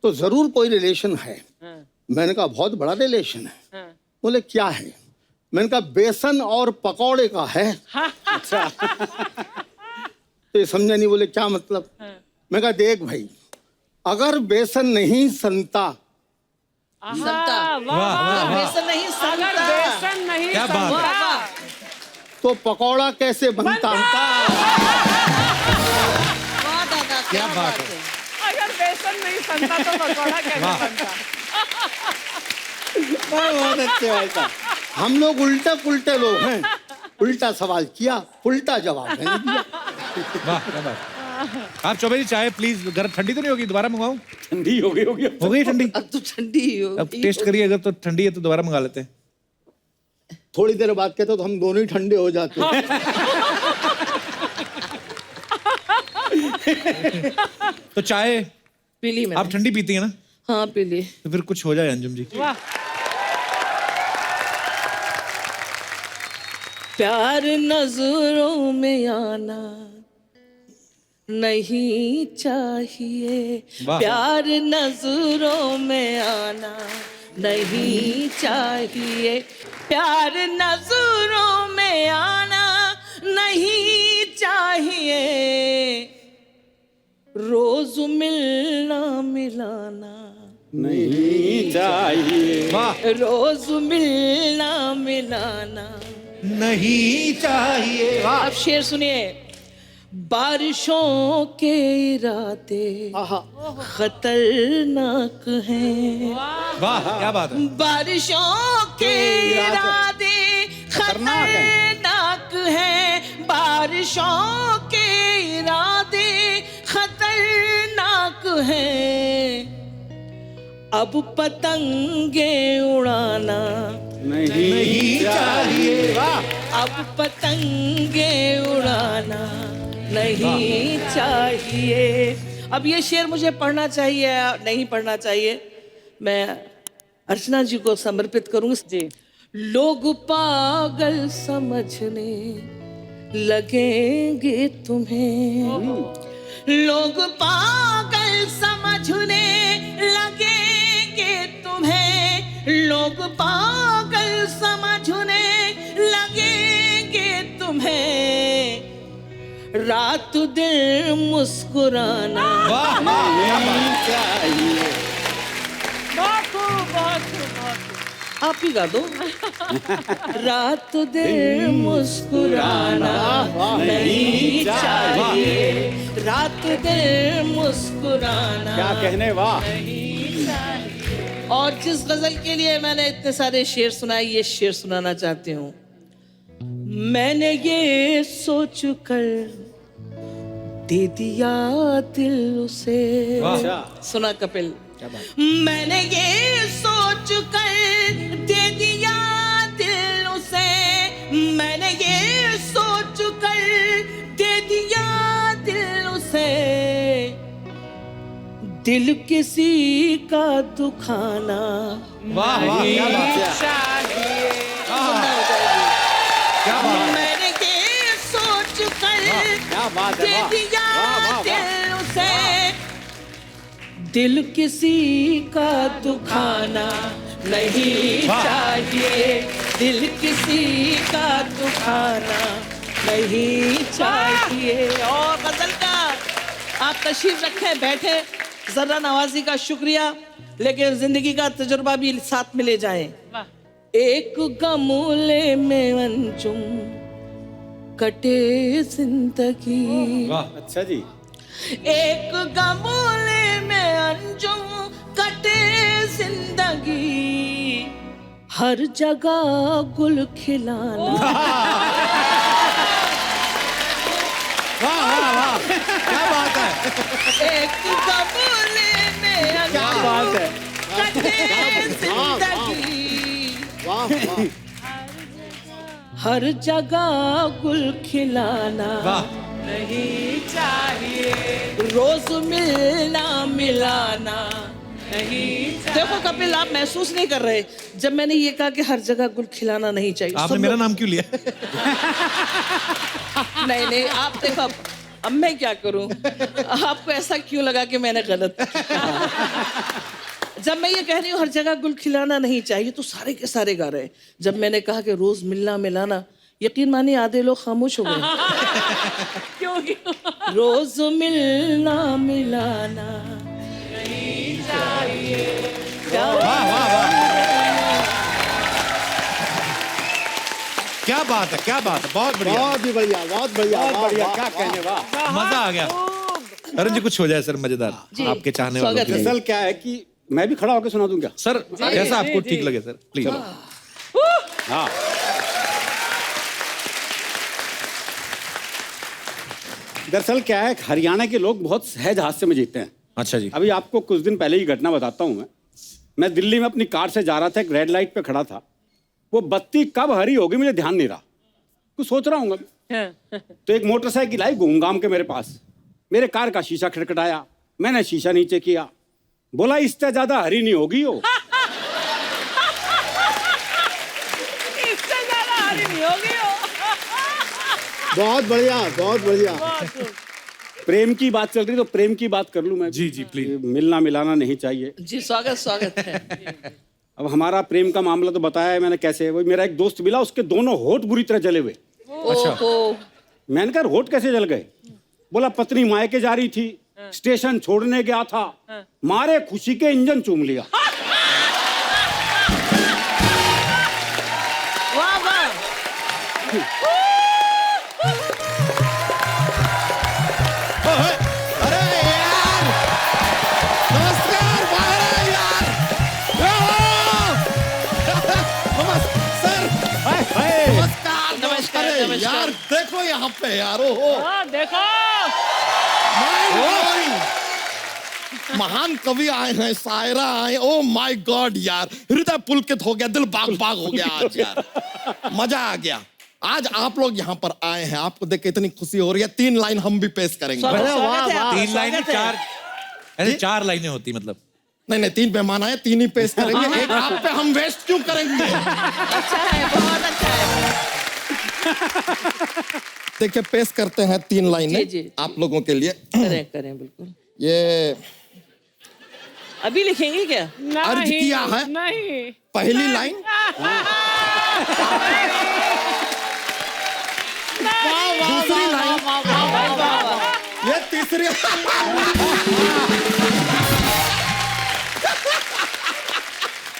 तो जरूर कोई रिलेशन है। मैंने कहा बहुत बड़ा रिलेशन है। बोले क्या है? मैंने कहा बेसन और पकौड़े का है। अच्छा। तो ये समझा नहीं, बोले क्या मतलब? मैं कहा देख भाई, अगर बेसन नहीं संता, बेसन नहीं संता, बेसन नहीं क्या बात है? तो पकौड़ा कैसे बनता? क्या बात है? अगर बेसन नहीं संता तो पकौड़ा कैसे बनता? बहुत अच्छे भाई साहब। हम लोग उल्टे पुल्टे लोग हैं, उल्टा सवाल किया, उल्टा जवाब मैंने दिया। वाह क्या बात। आप चौबे जी चाय प्लीज, गर्म ठंडी तो नहीं होगी? दोबारा मंगाऊं? ठंडी हो गई ठंडी? अब तो ठंडी ही होगी। अब टेस्ट करिए, अगर तो ठंडी है तो दोबारा मंगा लेते हैं। थोड़ी देर बाद कहते तो हम दोनों ही ठंडे हो जाते। तो चाय पी ली मैंने। आप ठंडी पीती है ना? हाँ पी ली। तो फिर कुछ हो जाए अंजुम जी। वाह। प्यार नजरों में आना नहीं चाहिए, वाह। प्यार नजरों में आना नहीं चाहिए, प्यार नजरों में आना नहीं चाहिए, रोज मिलना मिलाना नहीं चाहिए। वाह। रोज मिलना मिलाना नहीं चाहिए। अब शेर सुनिए। बारिशों के इरादे खतरनाक हैं। वाह क्या बात है। बारिशों के इरादे खतरनाक हैं। बारिशों के इरादे खतरनाक हैं। अब पतंगे उड़ाना नहीं चाहिए। अब पतंगे उड़ाना नहीं चाहिए। अब ये शेर मुझे पढ़ना चाहिए या नहीं पढ़ना चाहिए, मैं अर्चना जी को समर्पित करूंगी। जी। लोग पागल समझने लगेंगे तुम्हें, लोग पागल समझने लगेंगे तुम्हें, लोग पागल समझने लगेंगे तुम्हें, रात दिन मुस्कुराना नहीं चाहिए। बहुत खूब, बहुत खूब, बहुत खूब। आप ही गा दो। रात दिन मुस्कुराना नहीं चाहिए, रात दिन मुस्कुराना क्या कहने, वाह। और जिस गजल के लिए मैंने इतने सारे शेर सुनाए, ये शेर सुनाना चाहती हूँ। मैंने ये सोच कर दे दिया दिल उसे। सुना कपिल? मैंने ये सोच कर दे दिया दिल उसे, मैंने ये सोच कर दे दिया दिल उसे, दिल किसी का दुखाना नहीं चाहिए। मैंने ये सोच कर दे दिया दिल उसे, दिल किसी का दुखाना नहीं चाहिए, दिल किसी का दुखाना नहीं चाहिए। और गजल का आप तशरीफ रखें, बैठे। जर्रा नवाजी का शुक्रिया, लेकिन जिंदगी का तजुर्बा भी साथ में ले जाएं। एक गमूले में अंजुम कटे जिंदगी। अच्छा जी। एक गमूले में अंजुम कटे जिंदगी, हर जगह गुल खिलाना। क्या बात है। एक गमूले में अंजुम कटे जिंदगी, हर जगह गुल खिलाना नहीं चाहिए, रोज मिलना मिलाना नहीं चाहिए। देखो कपिल, आप महसूस नहीं कर रहे जब मैंने ये कहा कि हर जगह गुल खिलाना नहीं चाहिए। आपने मेरा नाम क्यों लिया? नहीं नहीं, आप देखो अब मैं क्या करूं, आपको ऐसा क्यों लगा कि मैंने गलत जब मैं ये कह रही हूँ हर जगह गुल खिलाना नहीं चाहिए, तो सारे के सारे गा रहे हैं। जब मैंने कहा कि रोज मिलना मिलाना, यकीन मानिए आधे लोग खामोश हो गए। क्यों? रोज मिलना मिलाना नहीं चाहिए। क्या बात है, क्या बात है, बहुत बढ़िया, बहुत ही बढ़िया, बहुत बढ़िया, बहुत बढ़िया, क्या कहने, वाह। मजा आ गया। अरुण जी कुछ हो जाए सर मजेदार, आपके चाहने वालों के लिए। दरअसल क्या है कि मैं भी खड़ा होकर सुना दूं क्या? सर जैसा आपको ठीक लगे सर, प्लीज। हाँ। दरअसल क्या है, हरियाणा के लोग बहुत सहज हास्य में जीते हैं। अच्छा जी। अभी आपको कुछ दिन पहले ही घटना बताता हूँ। मैं दिल्ली में अपनी कार से जा रहा था, एक रेड लाइट पे खड़ा था। वो बत्ती कब हरी होगी मुझे ध्यान नहीं रहा, कुछ सोच रहा हूँ। तो एक मोटरसाइकिल आई घूम के मेरे पास, मेरे कार का शीशा खटखटाया, मैंने शीशा नीचे किया, बोला इससे ज्यादा हरी नहीं होगी हो। इससे ज्यादा हरी नहीं होगी हो। बहुत बढ़िया, बहुत बढ़िया। प्रेम की बात चल रही तो प्रेम की बात कर लूं मैं। जी जी प्लीज। मिलना मिलाना नहीं चाहिए। जी स्वागत स्वागत है। अब हमारा प्रेम का मामला तो बताया है मैंने कैसे। वो मेरा एक दोस्त मिला, उसके दोनों होठ बुरी तरह जले हुए। ओहो। मैंने कहा होठ कैसे जल गए? बोला पत्नी मायके जा रही थी, स्टेशन छोड़ने गया था, मारे खुशी के इंजन चूम लिया। वाह वाह। अरे यार, नमस्कार, बाहर यार। सर, नमस्कार, नमस्कार, अरे नमस्कार। यार देखो यहाँ पे यार, ओहो, हाँ देखो। महान कवि आए हैं, शायरा आए। ओ माय गॉड यार, हृदय पुलकित हो गया, दिल बाग बाग हो गया आज यार, मजा आ गया। आज आप लोग यहाँ पर आए हैं, आपको देख के इतनी खुशी हो रही है। 3 लाइन हम भी पेश करेंगे। स्वागत है आपका, 3 लाइनें, स्वागत है। 4 ऐसे 4 लाइनें होती मतलब। नहीं नहीं, 3 मेहमान आए, 3 ही पेश करेंगे। एक आप पे हम वेस्ट क्यों करेंगे? अच्छा है, बहुत अच्छा है। देखिए पेश करते हैं 3 लाइनें जी, जी। आप लोगों के लिए। करें करें बिल्कुल। ये अभी लिखेंगे क्या? अर्ज किया है। नहीं। पहली लाइन, दूसरी लाइन, ये तीसरी।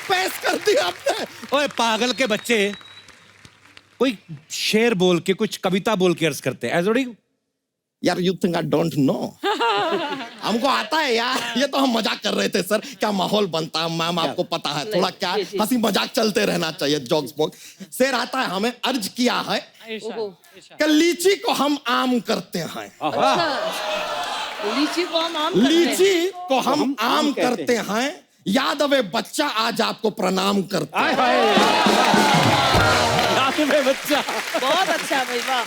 पेश कर दी आपने। ओए पागल के बच्चे, कोई शेर बोल के, कुछ कविता बोल के अर्ज करते हैं। ऐसा थोड़ी यार you think I don't know? हमको आता है यार, ये तो हम मजाक कर रहे थे सर, क्या माहौल बनता है मैम, आपको पता है थोड़ा क्या हंसी मजाक चलते रहना चाहिए, जोक्स बोक। शेर आता है, हमें अर्ज किया है कि लीची को हम आम करते हैं, लीची को हम आम करते हैं। लीची को हम आम करते हैं, याद अवे बच्चा आज आपको प्रणाम करते हैं। बच्चा बहुत अच्छा भाई, वाह।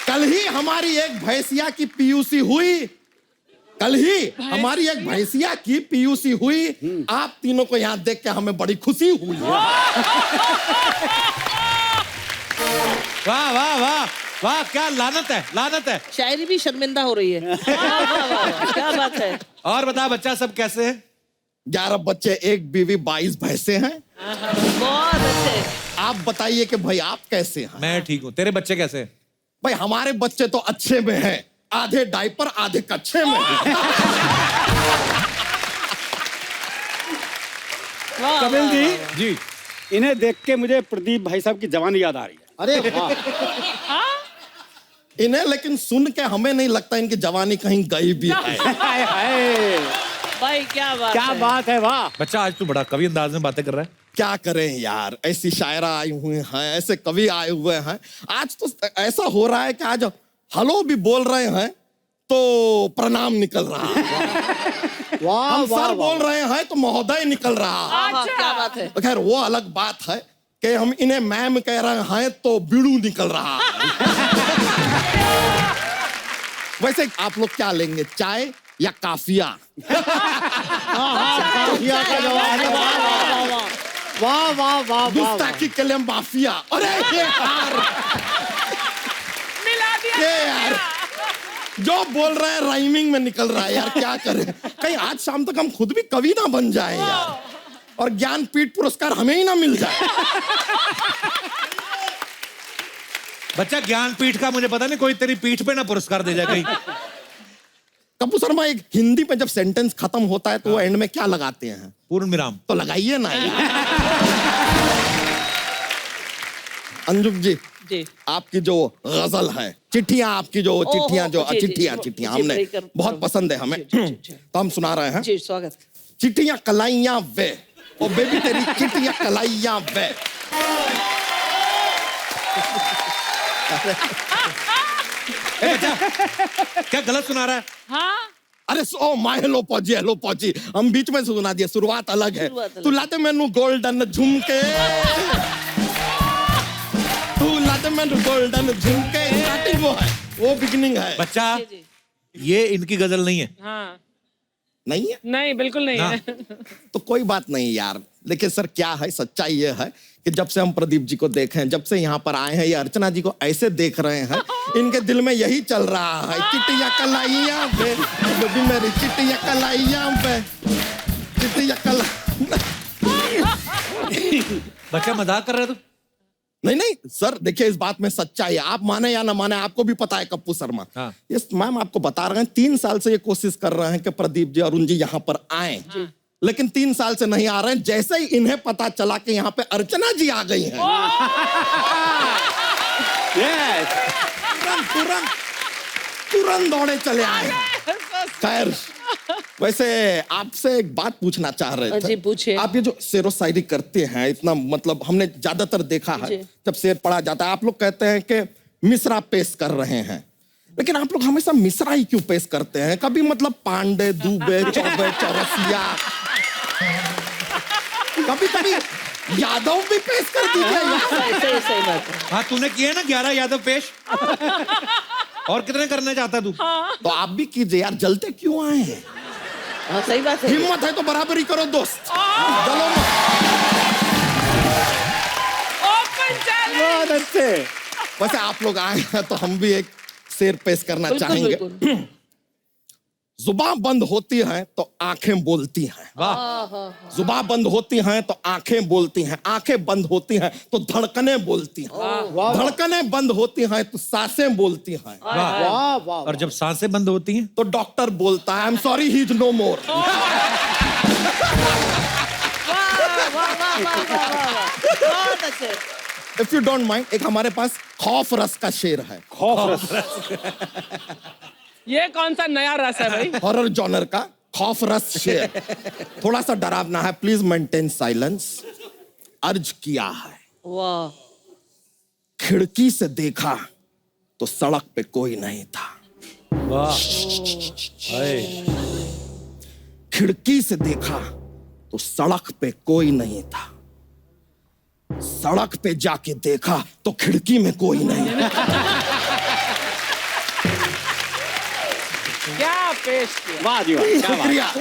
कल ही हमारी एक भैंसिया की पीयूसी हुई, कल ही हमारी एक भैंसिया की पीयूसी हुई, आप तीनों को यहाँ देख के हमें बड़ी खुशी हुई। वाह वाह वाह वाह, क्या लानत है, लानत है। शायरी भी शर्मिंदा हो रही है। वाह, वाह, वाह, क्या बात है। और बता बच्चा, सब कैसे है? 11 बच्चे, 1 बीवी, 22 भैंसे हैं। बहुत अच्छे। आप बताइए कि भाई आप कैसे हैं? मैं ठीक हूँ, तेरे बच्चे कैसे हैं? भाई हमारे बच्चे तो अच्छे में हैं, आधे डायपर आधे कच्चे में हैं। कपिल जी, जी, इन्हें देख के मुझे प्रदीप भाई साहब की जवानी याद आ रही है। अरे वाह, इन्हें लेकिन सुन के हमें नहीं लगता इनकी जवानी कहीं गई भी है। भाई क्या बात क्या है। बात है, वाह। बच्चा आज तू बड़ा कवि अंदाज में बातें कर रहा है। क्या करें यार, ऐसी शायरा आई हुई हैं, ऐसे कवि आए हुए हैं। आज तो ऐसा हो रहा है कि आज हेलो भी बोल रहे हैं तो प्रणाम निकल रहा है, वाह हम वाह सर वाह। बोल रहे हैं तो महोदय निकल रहा है। हाँ, क्या बात है। खैर वो अलग बात है कि हम इन्हें मैम कह रहे हैं तो बीड़ू निकल रहा है। वैसे आप लोग क्या लेंगे, चाय या काफिया? काफिया का जवाब है, वाह वाह वाह वाह वाह वाह वाह। गुस्ताखी के लिए माफिया। अरे ये यार, मिला दिया। ये यार जो बोल रहे हैं राइमिंग में निकल रहा है यार, क्या करें। कहीं आज शाम तक हम खुद भी कवि ना बन जाए यार, और ज्ञानपीठ पुरस्कार हमें ही ना मिल जाए। बच्चा ज्ञानपीठ का मुझे पता नहीं, कोई तेरी पीठ पे ना पुरस्कार दे जाए कहीं। कपूर शर्मा, एक हिंदी में जब सेंटेंस खत्म होता है तो वो एंड में क्या लगाते हैं? पूर्ण विराम। तो लगाइए ना यार। अंजुम जी, जी। आपकी जो गजल है, चिट्ठियां, आपकी जो चिट्ठियां, जो जी, जी, चिट्ठियां जी, चिट्ठियां जी, हमने breaker, बहुत पसंद है हमें, जी, जी, जी। तो हम सुना रहे हैं। जी, स्वागत। चिट्ठियां कलाइयां वे, ओ बेबी तेरी चिट्ठियां कलाइयां वे। ए बच्चा, क्या गलत सुना रहा है? हाँ, अरे ओ माय हेलो पौजी, हम बीच में सुना दिया, शुरुआत अलग है। शुरुआत अलग। तू लाते मैनू गोल्डन झुमके, तू लाते मैनू गोल्डन झुमके, स्टार्टिंग वो है, वो बिगिनिंग है। बच्चा, जी, जी। ये इनकी गजल नहीं है। हाँ, नहीं है नहीं बिल्कुल नहीं हाँ। है। तो कोई बात नहीं यार, लेकिन सर क्या है, सच्चाई ये है कि जब से हम प्रदीप जी को देखे हैं, जब से यहाँ पर आए हैं, ये अर्चना जी को ऐसे देख रहे हैं, इनके दिल में यही चल रहा है, चिट्टियां कलाइयां पे, बेबी मेरी चिट्टियां कलाइयां पे, चिट्टियां कला। बच्चा मजाक कर रहा है तू? नहीं सर, देखिए इस बात में सच्चाई है, आप माने या ना माने, आपको भी पता है कप्पू शर्मा। हाँ। यस मैम, आपको बता रहे हैं 3 साल से ये कोशिश कर रहे हैं कि प्रदीप जी, अरुण जी यहाँ पर आए, लेकिन 3 साल से नहीं आ रहे हैं। जैसे ही इन्हें पता चला कि यहाँ पे अर्चना जी आ गई हैं, तुरंत दौड़े चले आए। खैर, वैसे आपसे एक बात पूछना चाह रहे थे। जी, पूछिए। आप ये जो शेरो शायरी करते हैं, इतना मतलब हमने ज्यादातर देखा है, जी। जब शेर पढ़ा जाता है आप लोग कहते हैं कि मिसरा पेश कर रहे हैं, लेकिन आप लोग हमेशा मिसरा ही क्यों पेश करते हैं? कभी मतलब पांडे, दुबे, चौबे, चौरसिया, कभी कभी यादव भी पेश कर दीजिए यार। सही बात है। हाँ, तूने किए ना 11 यादव पेश। और कितने करना चाहता तू? तो आप भी कीजिए यार, जलते क्यों आए हैं? हाँ, सही बात है। हिम्मत है तो बराबरी करो दोस्त, जलो मत। Open challenge. बहुत अच्छे। वैसे आप लोग आए हैं तो हम भी एक शेर पेश करना बिल्कुल, चाहेंगे। बिल्कुल। जुबान बंद होती हैं तो आंखें बोलती हैं, वाह। जुबान बंद होती हैं तो आंखें बोलती हैं, आंखें बंद होती हैं तो धड़कनें बोलती हैं, धड़कनें बंद होती हैं तो सांसें बोलती हैं, वाह। वाह वाह। और जब सांसें बंद होती हैं तो डॉक्टर बोलता है I am sorry he is no more. बहुत अच्छे। इफ यू डोंट माइंड, एक हमारे पास खौफ रस का शेर है। खौफ रस। ये कौन सा नया रस है भाई? हॉरर जॉनर का खौफ रस शेर, थोड़ा सा डरावना है, प्लीज मेंटेन साइलेंस। अर्ज किया है, वाह, खिड़की से देखा तो सड़क पे कोई नहीं था। वाह, खिड़की से देखा तो सड़क पे कोई नहीं था, सड़क पे जाके देखा तो खिड़की में कोई नहीं था। क्या पेश किया? वाह जी वाह, क्या बात। शुक्रिया,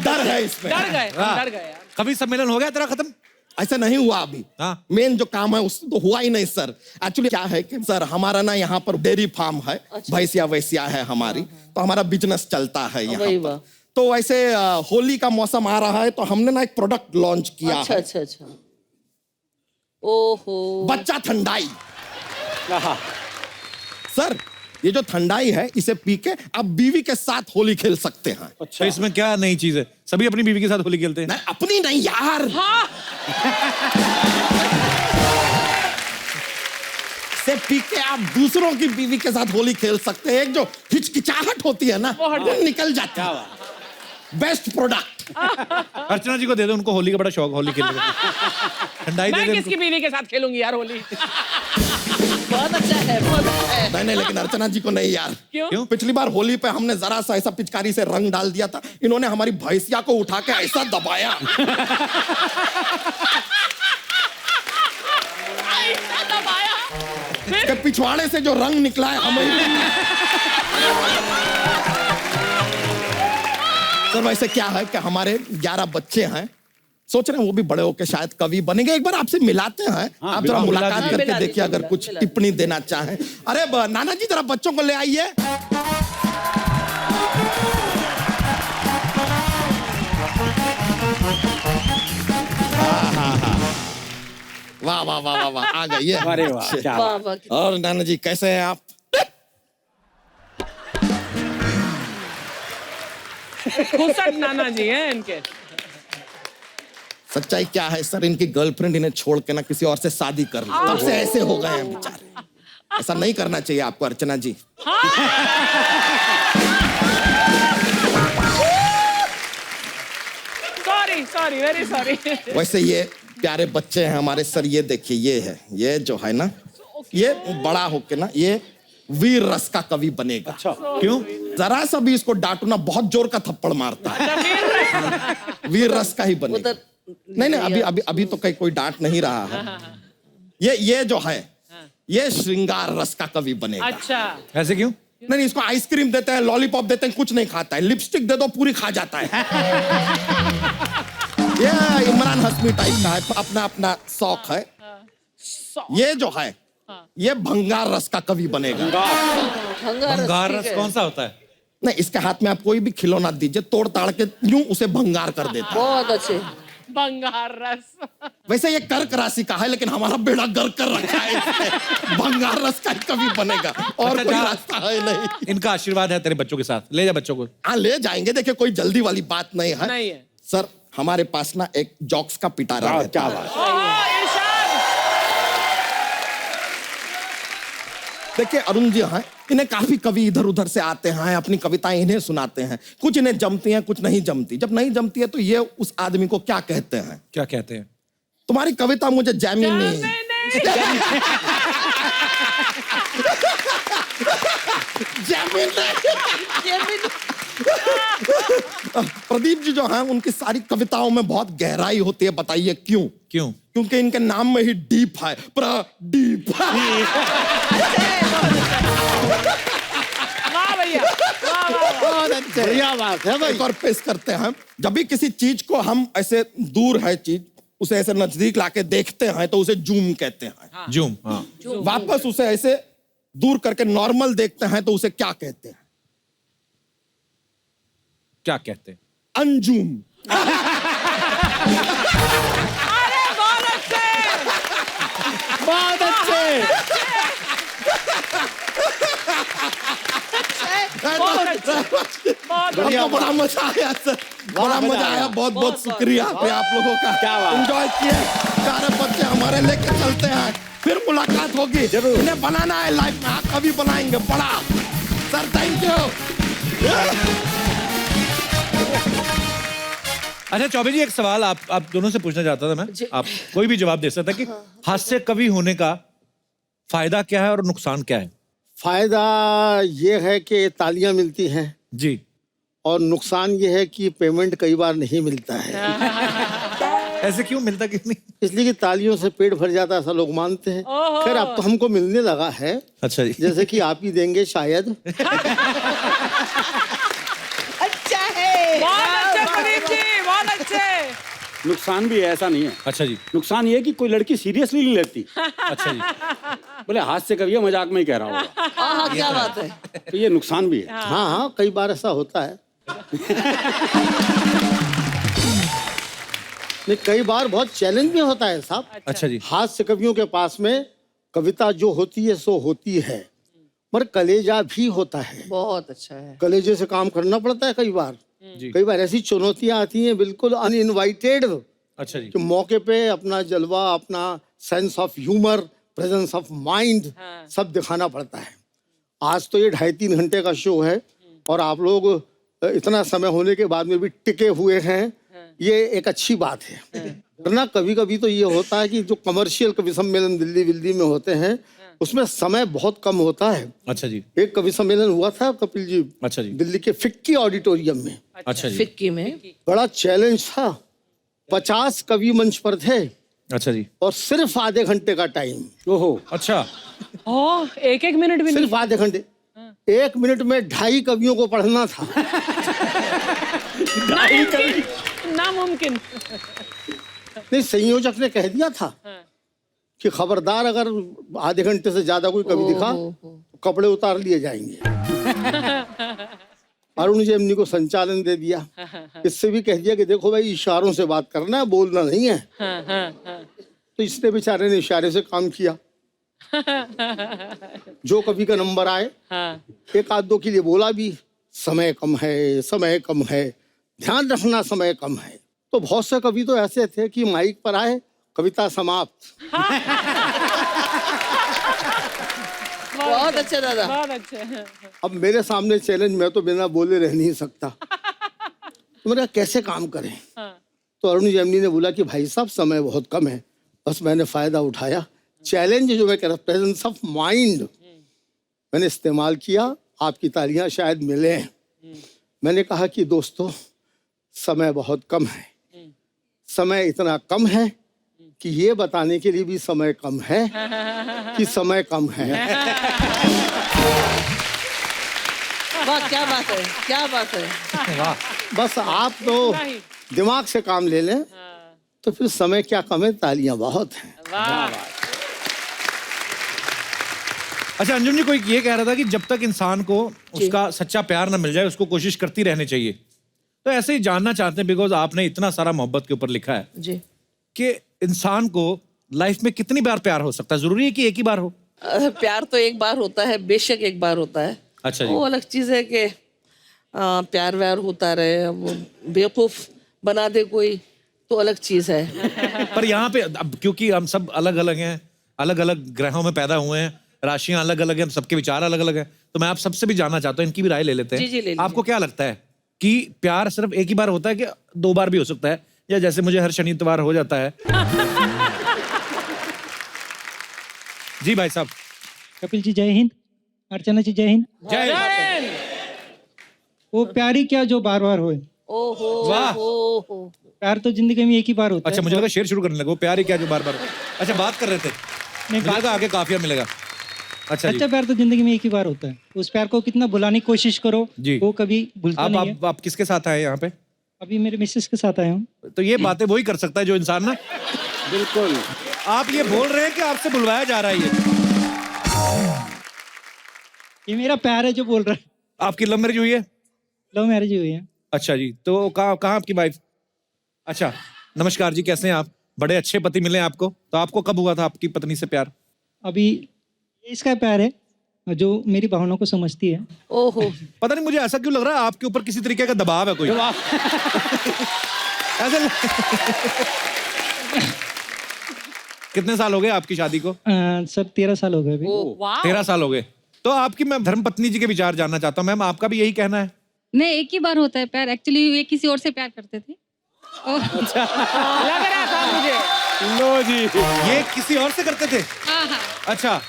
डर है इसमें। डर गए, हम डर गए यार। कवि सम्मेलन हो गया तेरा खत्म? ऐसा नहीं हुआ अभी। हाँ। मेन जो काम है उस तो हुआ ही नहीं सर। एक्चुअली क्या है कि सर हमारा ना यहाँ पर डेयरी फार्म है, भैंसिया वैसिया है हमारी, तो हमारा बिजनेस चलता है यहाँ वही पर। वाह। तो वैसे होली का मौसम आ रहा है तो हमने ना एक प्रोडक्ट लॉन्च किया अच्छा है, अच्छा अच्छा, ओहो, बच्चा ठंडाई। आहा, सर ये जो ठंडाई है इसे पी के आप बीवी के साथ होली खेल सकते हैं। तो इसमें क्या नई चीज है? सभी अपनी बीवी के साथ होली खेलते हैं। नहीं अपनी नहीं यार, से पी के आप दूसरों की बीवी के साथ होली खेल सकते हैं। एक जो हिचकिचाहट होती है ना वो निकल जाती है। Best product. अर्चना जी को दे दो, उनको होली का बड़ा शौक, होली खेलने का। ठंडाई दे मैं दे किसकी बीवी के साथ खेलूंगी यार होली? बहुत अच्छा है, बहुत अच्छा है। नहीं लेकिन अर्चना जी को नहीं यार। क्यों? पिछली बार होली पे हमने जरा सा ऐसा पिचकारी से रंग डाल दिया था, इन्होंने हमारी भैंसिया को उठा के ऐसा दबाया। ऐसा दबाया। कि पिछवाड़े से जो रंग निकला है हमें। सर वैसे क्या है कि हमारे 11 बच्चे हैं, सोच रहे हैं वो भी बड़े होकर शायद कवि बनेंगे। एक बार आपसे मिलाते हैं, आप जरा मुलाकात करके मिला देखिए अगर दीजिए, कुछ मिला टिप्पणी देना चाहें। अरे नाना जी जरा बच्चों को ले आइए। वाह वाह वाह वाह वाह, आ गई है। अरे वाह, क्या वाह बात। वाह, और नाना जी कैसे हैं आप? खुसट नाना जी हैं इनके। सच्चाई क्या है सर, इनकी गर्लफ्रेंड इन्हें छोड़ के ना किसी और से शादी कर ली, तब से ऐसे हो गए हैं बेचारे। ऐसा नहीं करना चाहिए आपको Archana ji. Sorry sorry, very sorry. वैसे ये प्यारे बच्चे हैं हमारे सर, ये देखिए ये है, ये जो है ना ये बड़ा होके ना ये वीर रस का कवि बनेगा। क्यों? जरा सा भी इसको डांटो ना बहुत जोर का थप्पड़ मारता है। वीर रस का ही बनेगा। उधर नहीं अभी अभी अभी तो कहीं कोई डांट नहीं रहा है। ये जो है ये श्रृंगार रस का कवि बनेगा। अच्छा, ऐसे क्यों? नहीं इसको आइसक्रीम देते हैं, लॉलीपॉप देते हैं, कुछ नहीं खाता है। लिपस्टिक दे दो पूरी खा जाता है। ये इमरान हाशमी टाइप का है, अपना अपना शौक है। ये जो है ये भंगार रस का कवि बनेगा। भंगार रस कौन सा होता है? नहीं इसके हाथ में आप कोई भी खिलौना दीजिए, तोड़ ताड़ के यूं उसे भंगार कर देता है। बहुत अच्छे। बंगार रस। वैसे ये कर्क राशि का है लेकिन हमारा बेड़ा गर्क कर रखा है इसने। भंगार रस का ही कवि बनेगा और कोई रास्ता है नहीं। इनका आशीर्वाद है तेरे बच्चों के साथ, ले जा बच्चों को। हाँ ले जाएंगे, देखिए कोई जल्दी वाली बात नहीं है। नहीं है। सर हमारे पास ना एक जॉक्स का पिटारा है। क्या बात। देखिए अरुण जी हैं, इन्हें काफी कवि इधर उधर से आते हैं, अपनी कविताएं इन्हें सुनाते हैं। कुछ इन्हें जमती हैं, कुछ नहीं जमती। जब नहीं जमती है तो ये उस आदमी को क्या कहते हैं? क्या कहते हैं? तुम्हारी कविता मुझे जमी नहीं। जमी नहीं। प्रदीप जी जो हैं उनकी सारी कविताओं में बहुत गहराई होती है, बताइए क्यों? क्यों? क्योंकि इनके नाम में ही डीप है, प्रदीप। वाह भैया, वाह वाह। बहुत अच्छे, बढ़िया बात है भाई। एक और पेश करते हैं। जब भी किसी चीज को हम ऐसे दूर है चीज, उसे ऐसे नजदीक लाके देखते हैं तो उसे जूम कहते हैं। जूम। हाँ। वापस उसे ऐसे दूर करके नॉर्मल देखते हैं तो उसे क्या कहते हैं? क्या कहते हैं? अंजुम। अरे बहुत अच्छे, बहुत अच्छे। आपको बड़ा मजा आया सर, बड़ा मजा आया। बहुत बहुत शुक्रिया आप लोगों का। एंजॉय किए। सारे बच्चे हमारे लेके चलते हैं, फिर मुलाकात होगी। इन्हें बनाना है लाइफ में, कभी बनाएंगे बड़ा। Sir thank you. अच्छा चौबे जी, एक सवाल आप दोनों से पूछना चाहता था मैं, आप कोई भी जवाब दे सकता कि हास्य कवि होने का फायदा क्या है और नुकसान क्या है? फायदा ये है कि तालियां मिलती हैं जी। और नुकसान ये है कि पेमेंट कई बार नहीं मिलता है। ऐसे क्यों मिलता क्यों नहीं? इसलिए कि तालियों से पेट भर जाता है, ऐसा लोग मानते हैं। खैर अब तो हमको मिलने लगा है। अच्छा जी। जैसे कि आप ही देंगे शायद। अच्छा है। बहुत अच्छे प्रदीप जी, बहुत अच्छे। नुकसान भी है, ऐसा नहीं है। अच्छा जी। नुकसान ये है कि कोई लड़की सीरियसली नहीं लेती। अच्छा जी। बोले हाथ से कभी मजाक में ही कह रहा होगा, हाँ क्या बात है। तो ये नुकसान भी है। हाँ हाँ, कई बार ऐसा होता है। नहीं, कई बार बहुत चैलेंज भी होता है साहब। अच्छा जी। हास्य कवियों के पास में कविता जो होती है सो होती है, पर कलेजा भी होता है। बहुत अच्छा है। कलेजे से काम करना पड़ता है कई बार। जी। कई बार ऐसी चुनौतियां आती हैं बिल्कुल अनइनवाइटेड, अच्छा जी। कि मौके पे अपना जलवा, अपना sense of humour, presence of mind सब दिखाना पड़ता है। आज तो ये 2.5-3 घंटे का शो है और आप लोग इतना समय होने के बाद में भी टिके हुए हैं, ये एक अच्छी बात है। वरना कभी कभी तो ये होता है कि जो कमर्शियल कवि सम्मेलन दिल्ली में होते हैं उसमें समय बहुत कम होता है। अच्छा जी। एक कवि सम्मेलन हुआ था कपिल जी, अच्छा जी। दिल्ली के फिक्की ऑडिटोरियम में। अच्छा जी। फिक्की में बड़ा चैलेंज था। 50 कवि मंच पर थे अच्छा जी। और सिर्फ आधे घंटे का टाइम। ओहो, अच्छा। ओह, एक मिनट भी नहीं। सिर्फ आधे घंटे। 1 मिनट में 2.5 कवियों को पढ़ना था। नामुमकिन। नहीं, संयोजक ने कह दिया था कि खबरदार अगर आधे घंटे से ज्यादा कोई कवि दिखा तो कपड़े उतार लिए जाएंगे। अरुण जेमनी को संचालन दे दिया। इससे भी कह दिया कि देखो भाई, इशारों से बात करना है, बोलना नहीं है। तो इसने बेचारे ने इशारे से काम किया। जो कवि का नंबर आए, एक आध दो के लिए बोला भी, समय कम है, समय कम है, ध्यान रखना समय कम है। तो बहुत से कवि तो ऐसे थे कि माइक पर आए, कविता समाप्त। बहुत अच्छे दादा। बहुत अच्छे। अब मेरे सामने चैलेंज, मैं तो बिना बोले रह नहीं सकता। तो मैंने कहा कैसे काम करें? तो अरुण जेमनी ने बोला कि भाई साहब समय बहुत कम है, बस मैंने फायदा उठाया। चैलेंज जो मैं कह रहा, प्रेजेंस ऑफ माइंड मैंने इस्तेमाल किया। आपकी तालियां शायद मिले। मैंने कहा कि दोस्तों, समय बहुत कम है। समय इतना कम है कि ये बताने के लिए भी समय कम है कि समय कम है। वाह, क्या बात है, क्या बात है। बस आप तो दिमाग से काम ले लें तो फिर समय क्या कम है, तालियां बहुत हैं। अच्छा अंजुम जी, कोई ये कह रहा था कि जब तक इंसान को उसका सच्चा प्यार ना मिल जाए, उसको कोशिश करती रहनी चाहिए। तो ऐसे ही जानना चाहते हैं, बिकॉज आपने इतना सारा मोहब्बत के ऊपर लिखा है जी, कि इंसान को लाइफ में कितनी बार प्यार हो सकता है? जरूरी है कि एक ही बार हो? प्यार तो एक बार होता है, बेशक एक बार होता है। अच्छा जी। वो अलग चीज है कि प्यार व्यार होता रहे, वो बेवकूफ बना दे कोई, तो अलग चीज है। पर यहाँ पे अब क्योंकि हम सब अलग अलग हैं, अलग अलग ग्रहों में पैदा हुए हैं, राशियां अलग अलग हैं, सबके विचार अलग अलग हैं, तो मैं आप सबसे भी जानना चाहता हूँ, इनकी भी राय ले लेते हैं। जी, जी, ले लीजिए। आपको क्या लगता है कि प्यार सिर्फ एक ही बार होता है कि 2 बार भी हो सकता है, या जैसे मुझे हर शनि इतवार हो जाता है? जी भाई साहब। कपिल जी जय हिंद, अर्चना जी जय हिंद। जय। वो प्यार ही क्या जो बार बार होए। ओहो, वाह। ओहो। प्यार तो जिंदगी में एक ही बार होता अच्छा, है। मुझे लगा शेर शुरू करने लगा, वो प्यार ही क्या जो बार बार। अच्छा, बात कर रहे थे, नहीं, मुझे लगा आगे काफिया मिलेगा। अच्छा जी। सच्चा प्यार तो जिंदगी में एक ही बार होता है। उस प्यार को कितना भुलाने की कोशिश करो, जी। वो कभी भूलता नहीं है। आप किसके साथ आए यहाँ पे? अभी मेरे मिसेस के साथ आया हूँ। तो ये बातें वही कर सकता है जो इंसान ना। बिल्कुल। आप ये बोल रहे हैं कि आपसे बुलवाया जा रहा है ये मेरा प्यार है जो बोल रहा है। आपकी लव मैरिज हुई है? लव मैरिज हुई है। अच्छा जी। तो कहाँ आपकी वाइफ? अच्छा, नमस्कार जी, कैसे हैं आप? बड़े अच्छे पति मिले आपको। तो आपको कब हुआ था आपकी पत्नी से प्यार? अभी इसका प्यार है जो मेरी भावनाओं को समझती है। ओहो, पता नहीं मुझे ऐसा क्यों लग रहा है आपके ऊपर किसी तरीके का दबाव है कोई। ऐसा कितने साल हो गए आपकी शादी को? सर 13 साल हो गए अभी। 13 साल हो गए। तो आपकी मैं धर्मपत्नी जी के विचार जानना चाहता हूँ मैम, आपका भी यही कहना है? नहीं, एक ही बार होता है प्यार। एक्चुअली ये किसी और से प्यार करते थे। लग रहा था मुझे। लो जी, ये किसी और से करते थे? हाँ हाँ। अच्छा,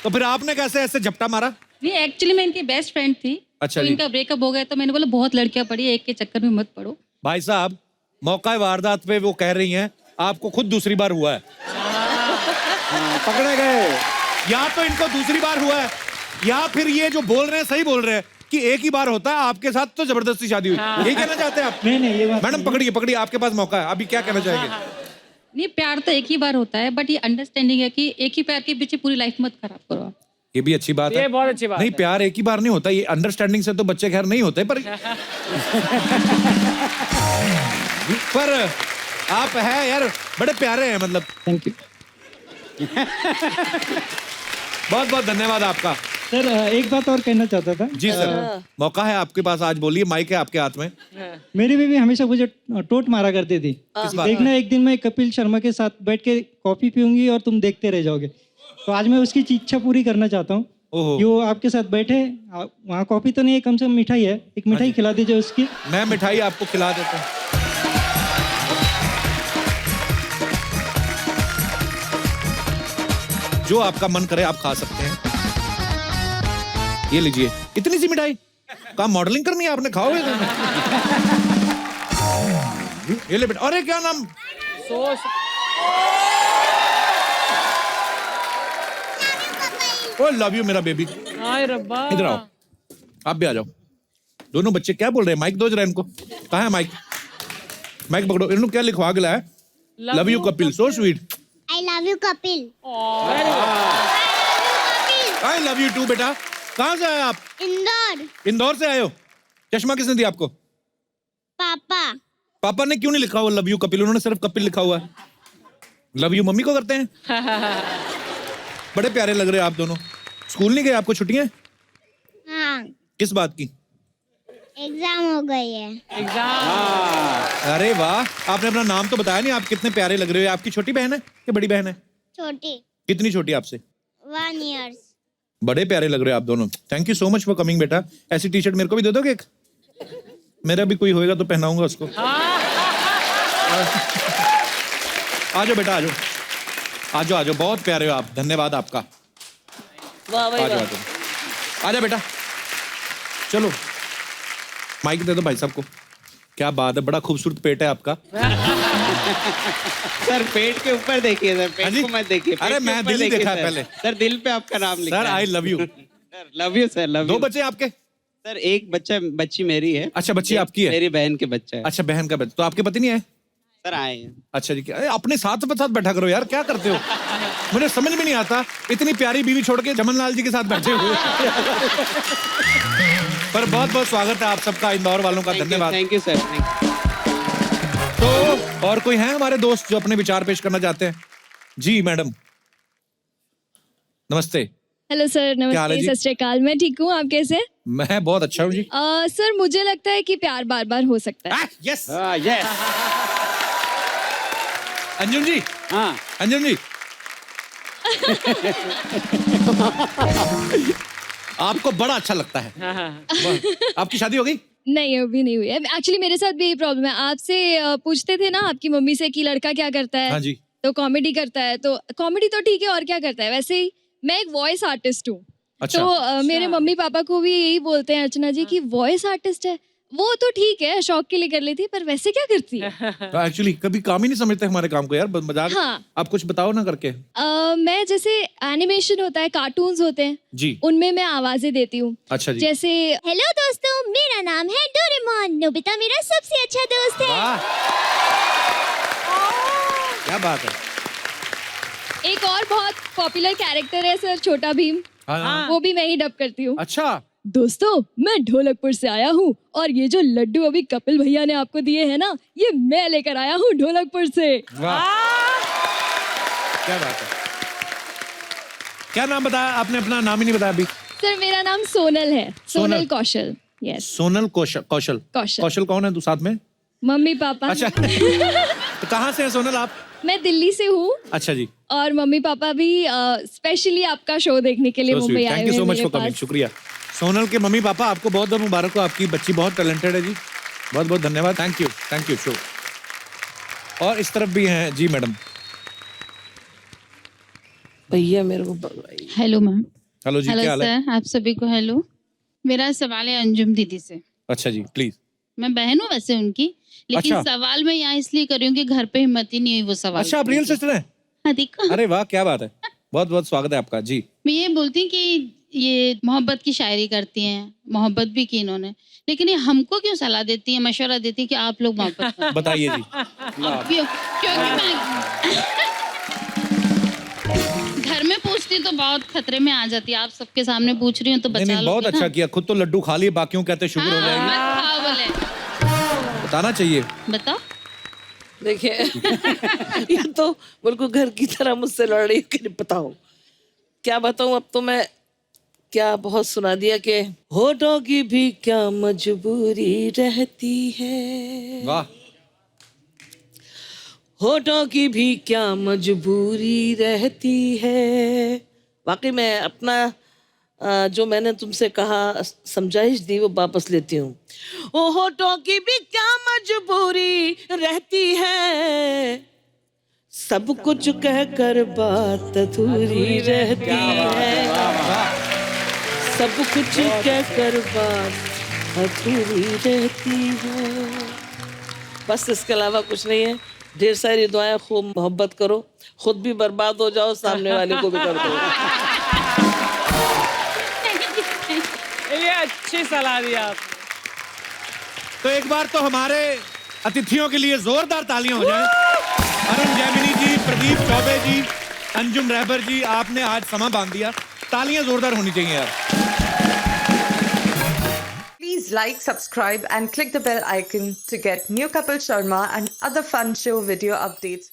तो फिर आपने कैसे ऐसे झपटा मारा? नहीं, एक्चुअली मैं इनकी बेस्ट फ्रेंड थी। अच्छा तो जी। इनका ब्रेकअप हो गया तो मैंने बोला बहुत लड़कियां पड़ी है, एक के चक्कर में मत पड़ो। भाई साहब, मौका वारदात पे वो कह रही हैं आपको खुद दूसरी बार हुआ है। पकड़े गए। या तो इनको दूसरी बार हुआ है, या फिर ये जो बोल रहे हैं सही बोल रहे हैं कि एक ही बार होता है, आपके साथ तो जबरदस्ती शादी हुई। यही कहना चाहते हैं आप? नहीं ये बात मैडम पकड़िए पकड़िए, आपके पास मौका है, अभी क्या कहना चाहेंगे? नहीं, प्यार तो एक ही बार होता है, बट ये अंडरस्टैंडिंग है कि एक ही प्यार के पीछे पूरी लाइफ मत खराब करो आप। ये भी अच्छी बात है। ये बहुत अच्छी बात नहीं, है। प्यार एक ही बार नहीं होता, ये अंडरस्टैंडिंग से तो बच्चे खैर नहीं होते, पर पर आप है यार, बड़े प्यारे हैं, मतलब थैंक यू बहुत बहुत धन्यवाद आपका। सर। एक बात और कहना चाहता था। जी सर, मौका है आपके पास, आज बोलिए, माइक है आपके हाथ में। मेरी बीवी हमेशा मुझे टोट मारा करती थी। बात? देखना एक दिन मैं कपिल शर्मा के साथ बैठ के कॉफी पीऊंगी और तुम देखते रह जाओगे। तो आज मैं उसकी इच्छा पूरी करना चाहता हूँ ओहो। कि वो आपके साथ बैठे, वहाँ कॉफी तो नहीं है, कम से कम मिठाई है, एक मिठाई खिला दीजिए उसकी। मैं मिठाई आपको खिला देता हूँ। जो आपका मन करे आप खा सकते हैं। ये लीजिए, इतनी सी मिठाई, काम मॉडलिंग करनी है आपने, खाओगे? ये ले बेटा। अरे क्या नाम? ओ लव यू मेरा बेबी। हाय रब्बा। इधर आओ, आप भी आ जाओ। दोनों बच्चे क्या बोल रहे हैं? माइक दो जरा इनको। कहाँ है माइक? माइक पकड़ो। इन्होंने क्या लिखवा के लाया? Love you Kapil, so sweet. I love you, Kapil. I love you too बेटा। कहाँ से आए आप? इंदौर। इंदौर से आए हो? चश्मा किसने दिया आपको? पापा। पापा ने क्यों नहीं लिखा हुआ लव यू कपिल? उन्होंने सिर्फ कपिल लिखा हुआ है। लव यू मम्मी को करते हैं। बड़े प्यारे लग रहे हैं आप दोनों। स्कूल नहीं गए? आपको छुट्टियां? हाँ, किस बात की? एग्जाम हो गई है। एग्जाम। अरे वाह, आपने अपना नाम तो बताया नहीं। आप कितने प्यारे लग रहे हो। आपकी छोटी बहन है कि बड़ी बहन है? छोटी। कितनी छोटी आपसे? 1 year। बड़े प्यारे लग रहे हो आप दोनों। Thank you so much for coming बेटा। ऐसी टी शर्ट मेरे को भी दे दोगे एक? मेरा भी कोई होएगा तो पहनाऊंगा उसको। आ जाओ बेटा, आ जाओ आ जाओ आ जाओ। बहुत प्यारे हो आप, धन्यवाद आपका। वाह भाई आ जाओ वाह। आ जाओ। आजा बेटा, चलो माइक दे दो भाई साहब को। क्या बात है, बड़ा खूबसूरत पेट है आपका। सर पेट के ऊपर देखिए सर, हाँ पेट जी? को मत देखिए। अरे मैं दिल ही देखा है पहले। सर दिल पे आपका नाम लिखा सर है। आई love you. Sir love you sir, love दो यू। बच्चे आपके? सर एक बच्ची मेरी है। अच्छा, बच्ची एक आपकी है? मेरी बहन के बच्चा है। अच्छा, बहन का बच्चा। तो आपके पति नहीं है? सर आए हैं। अच्छा जी। क्या अपने साथ बैठा करो यार, क्या करते हो? मुझे समझ में नहीं आता, इतनी प्यारी बीवी छोड़ के जमन लाल जी के साथ बैठे हुए। पर बहुत बहुत स्वागत है आप सबका, इंदौर वालों का धन्यवाद। Thank you sir. तो और कोई है हमारे दोस्त जो अपने विचार पेश करना चाहते हैं? जी मैडम, नमस्ते। हेलो सर, क्या हाल है जी? नमस्ते, सत श्री अकाल। मैं ठीक हूँ, आप कैसे? मैं बहुत अच्छा हूँ जी। सर मुझे लगता है कि प्यार बार बार हो सकता है। Yes yes. अंजुम जी। हाँ अंजुम जी। आपको बड़ा अच्छा लगता है। वाह। आपकी शादी हो गई? नहीं, अभी नहीं हुई है। एक्चुअली मेरे साथ भी यही प्रॉब्लम है। आपसे पूछते थे ना आपकी मम्मी से कि लड़का क्या करता है? हाँ जी। तो कॉमेडी करता है। तो कॉमेडी तो ठीक है, और क्या करता है? वैसे ही मैं एक वॉइस आर्टिस्ट हूँ। अच्छा। तो मेरे मम्मी पापा को भी यही बोलते हैं अर्चना जी कि वॉइस आर्टिस्ट है। वो तो ठीक है, शौक के लिए कर लेती है, पर वैसे क्या करती है? एक्चुअली कभी काम ही नहीं समझते हमारे काम को यार, मजाक। हाँ। आप कुछ बताओ ना करके। मैं जैसे एनिमेशन होता है, कार्टून्स होते हैं जी। उनमें मैं आवाजें देती हूँ। अच्छा जी। जैसे हेलो दोस्तों, मेरा नाम है डोरेमोन, नोबिता मेरा सबसे अच्छा दोस्त है। वाह, क्या बात है। एक और बहुत पॉपुलर कैरेक्टर है सर, छोटा भीम। हाँ। वो भी मैं ही डब करती हूँ। अच्छा। दोस्तों, मैं ढोलकपुर से आया हूँ और ये जो लड्डू अभी कपिल भैया ने आपको दिए हैं ना, ये मैं लेकर आया हूँ ढोलकपुर से। वाह, क्या बात है। क्या नाम बताया आपने? अपना नाम ही नहीं बताया अभी। सर मेरा नाम सोनल है, सोनल कौशल। यस, सोनल कौशल। कौशल कौशल। कौशल कौन है तू साथ में? Mummy papa. अच्छा। तो कहाँ से है सोनल आप? मैं दिल्ली से हूँ अच्छा जी। और मम्मी पापा भी स्पेशली आपका शो देखने के लिए मुंबई आए थैंक यू हुए सो हैं मच मेरे फॉर कमिंग, पास। शुक्रिया। सोनल के मम्मी पापा आपको बहुत बहुत मुबारक हो, आपकी बच्ची बहुत टैलेंटेड है जी, बहुत बहुत धन्यवाद, थैंक यू शो। और इस तरफ भी हैं जी मैडम। भैया मेरे को बुलवाइए। Hello ma'am. हेलो जी, क्या हाल है? सर, आप सभी को हेलो। मेरा सवाल है अंजुम दीदी से। अच्छा जी, प्लीज। मैं बहन हूँ वैसे उनकी, लेकिन अच्छा। सवाल मैं यहाँ इसलिए कर रही हूँ कि घर पे हिम्मत ही नहीं हुई वो सवाल अच्छा, आप करने रियल की। सिस्टर हैं? हाँ देखो। अरे वाह, क्या बात है, बहुत बहुत स्वागत है आपका जी। मैं ये बोलती हूँ कि ये मोहब्बत की शायरी करती हैं, मोहब्बत भी की इन्होंने, लेकिन ये हमको क्यों सलाह देती है, मशवरा देती है कि आप लोग मोहब्बत करो? बताइए जी। क्योंकि मैं घर में पूछती तो बहुत खतरे में आ जाती है, आप सबके सामने पूछ रही हूँ तो नहीं बचा नहीं, बहुत लोगे अच्छा ना? किया, खुद तो लड्डू खा लिए, बाकियों कहते शुगर हो जाएगी, मत खाओ बोले। बताना चाहिए। बताओ। देखिए ये तो बिल्कुल घर की तरह मुझसे लड़ रही है कि बताओ क्या बताऊं। अब तो मैं क्या बहुत सुना दिया कि होठों की भी क्या मजबूरी रहती है, वाह। होठों की भी क्या मजबूरी रहती है। वाकई मैं अपना जो मैंने तुमसे कहा समझाइश दी वो वापस लेती हूँ। ओ होठों की भी क्या मजबूरी रहती है, सब कुछ कहकर बात अधूरी रहती है, सब कुछ कहकर बात अधूरी रहती है। बस इसके अलावा कुछ नहीं है। ढेर सारी दुआएं, खूब मोहब्बत करो, खुद भी बर्बाद हो जाओ, सामने वाले को भी कर दो। ये अच्छी सलाह दी आप। तो एक बार तो हमारे अतिथियों के लिए जोरदार तालियां हो जाएं। अरुण जैमिनी जी, प्रदीप चौबे जी, अंजुम रहबर जी, आपने आज समा बांध दिया, तालियां जोरदार होनी चाहिए यार। Please like, subscribe and click the bell icon to get new Kapil Sharma and other fun show video updates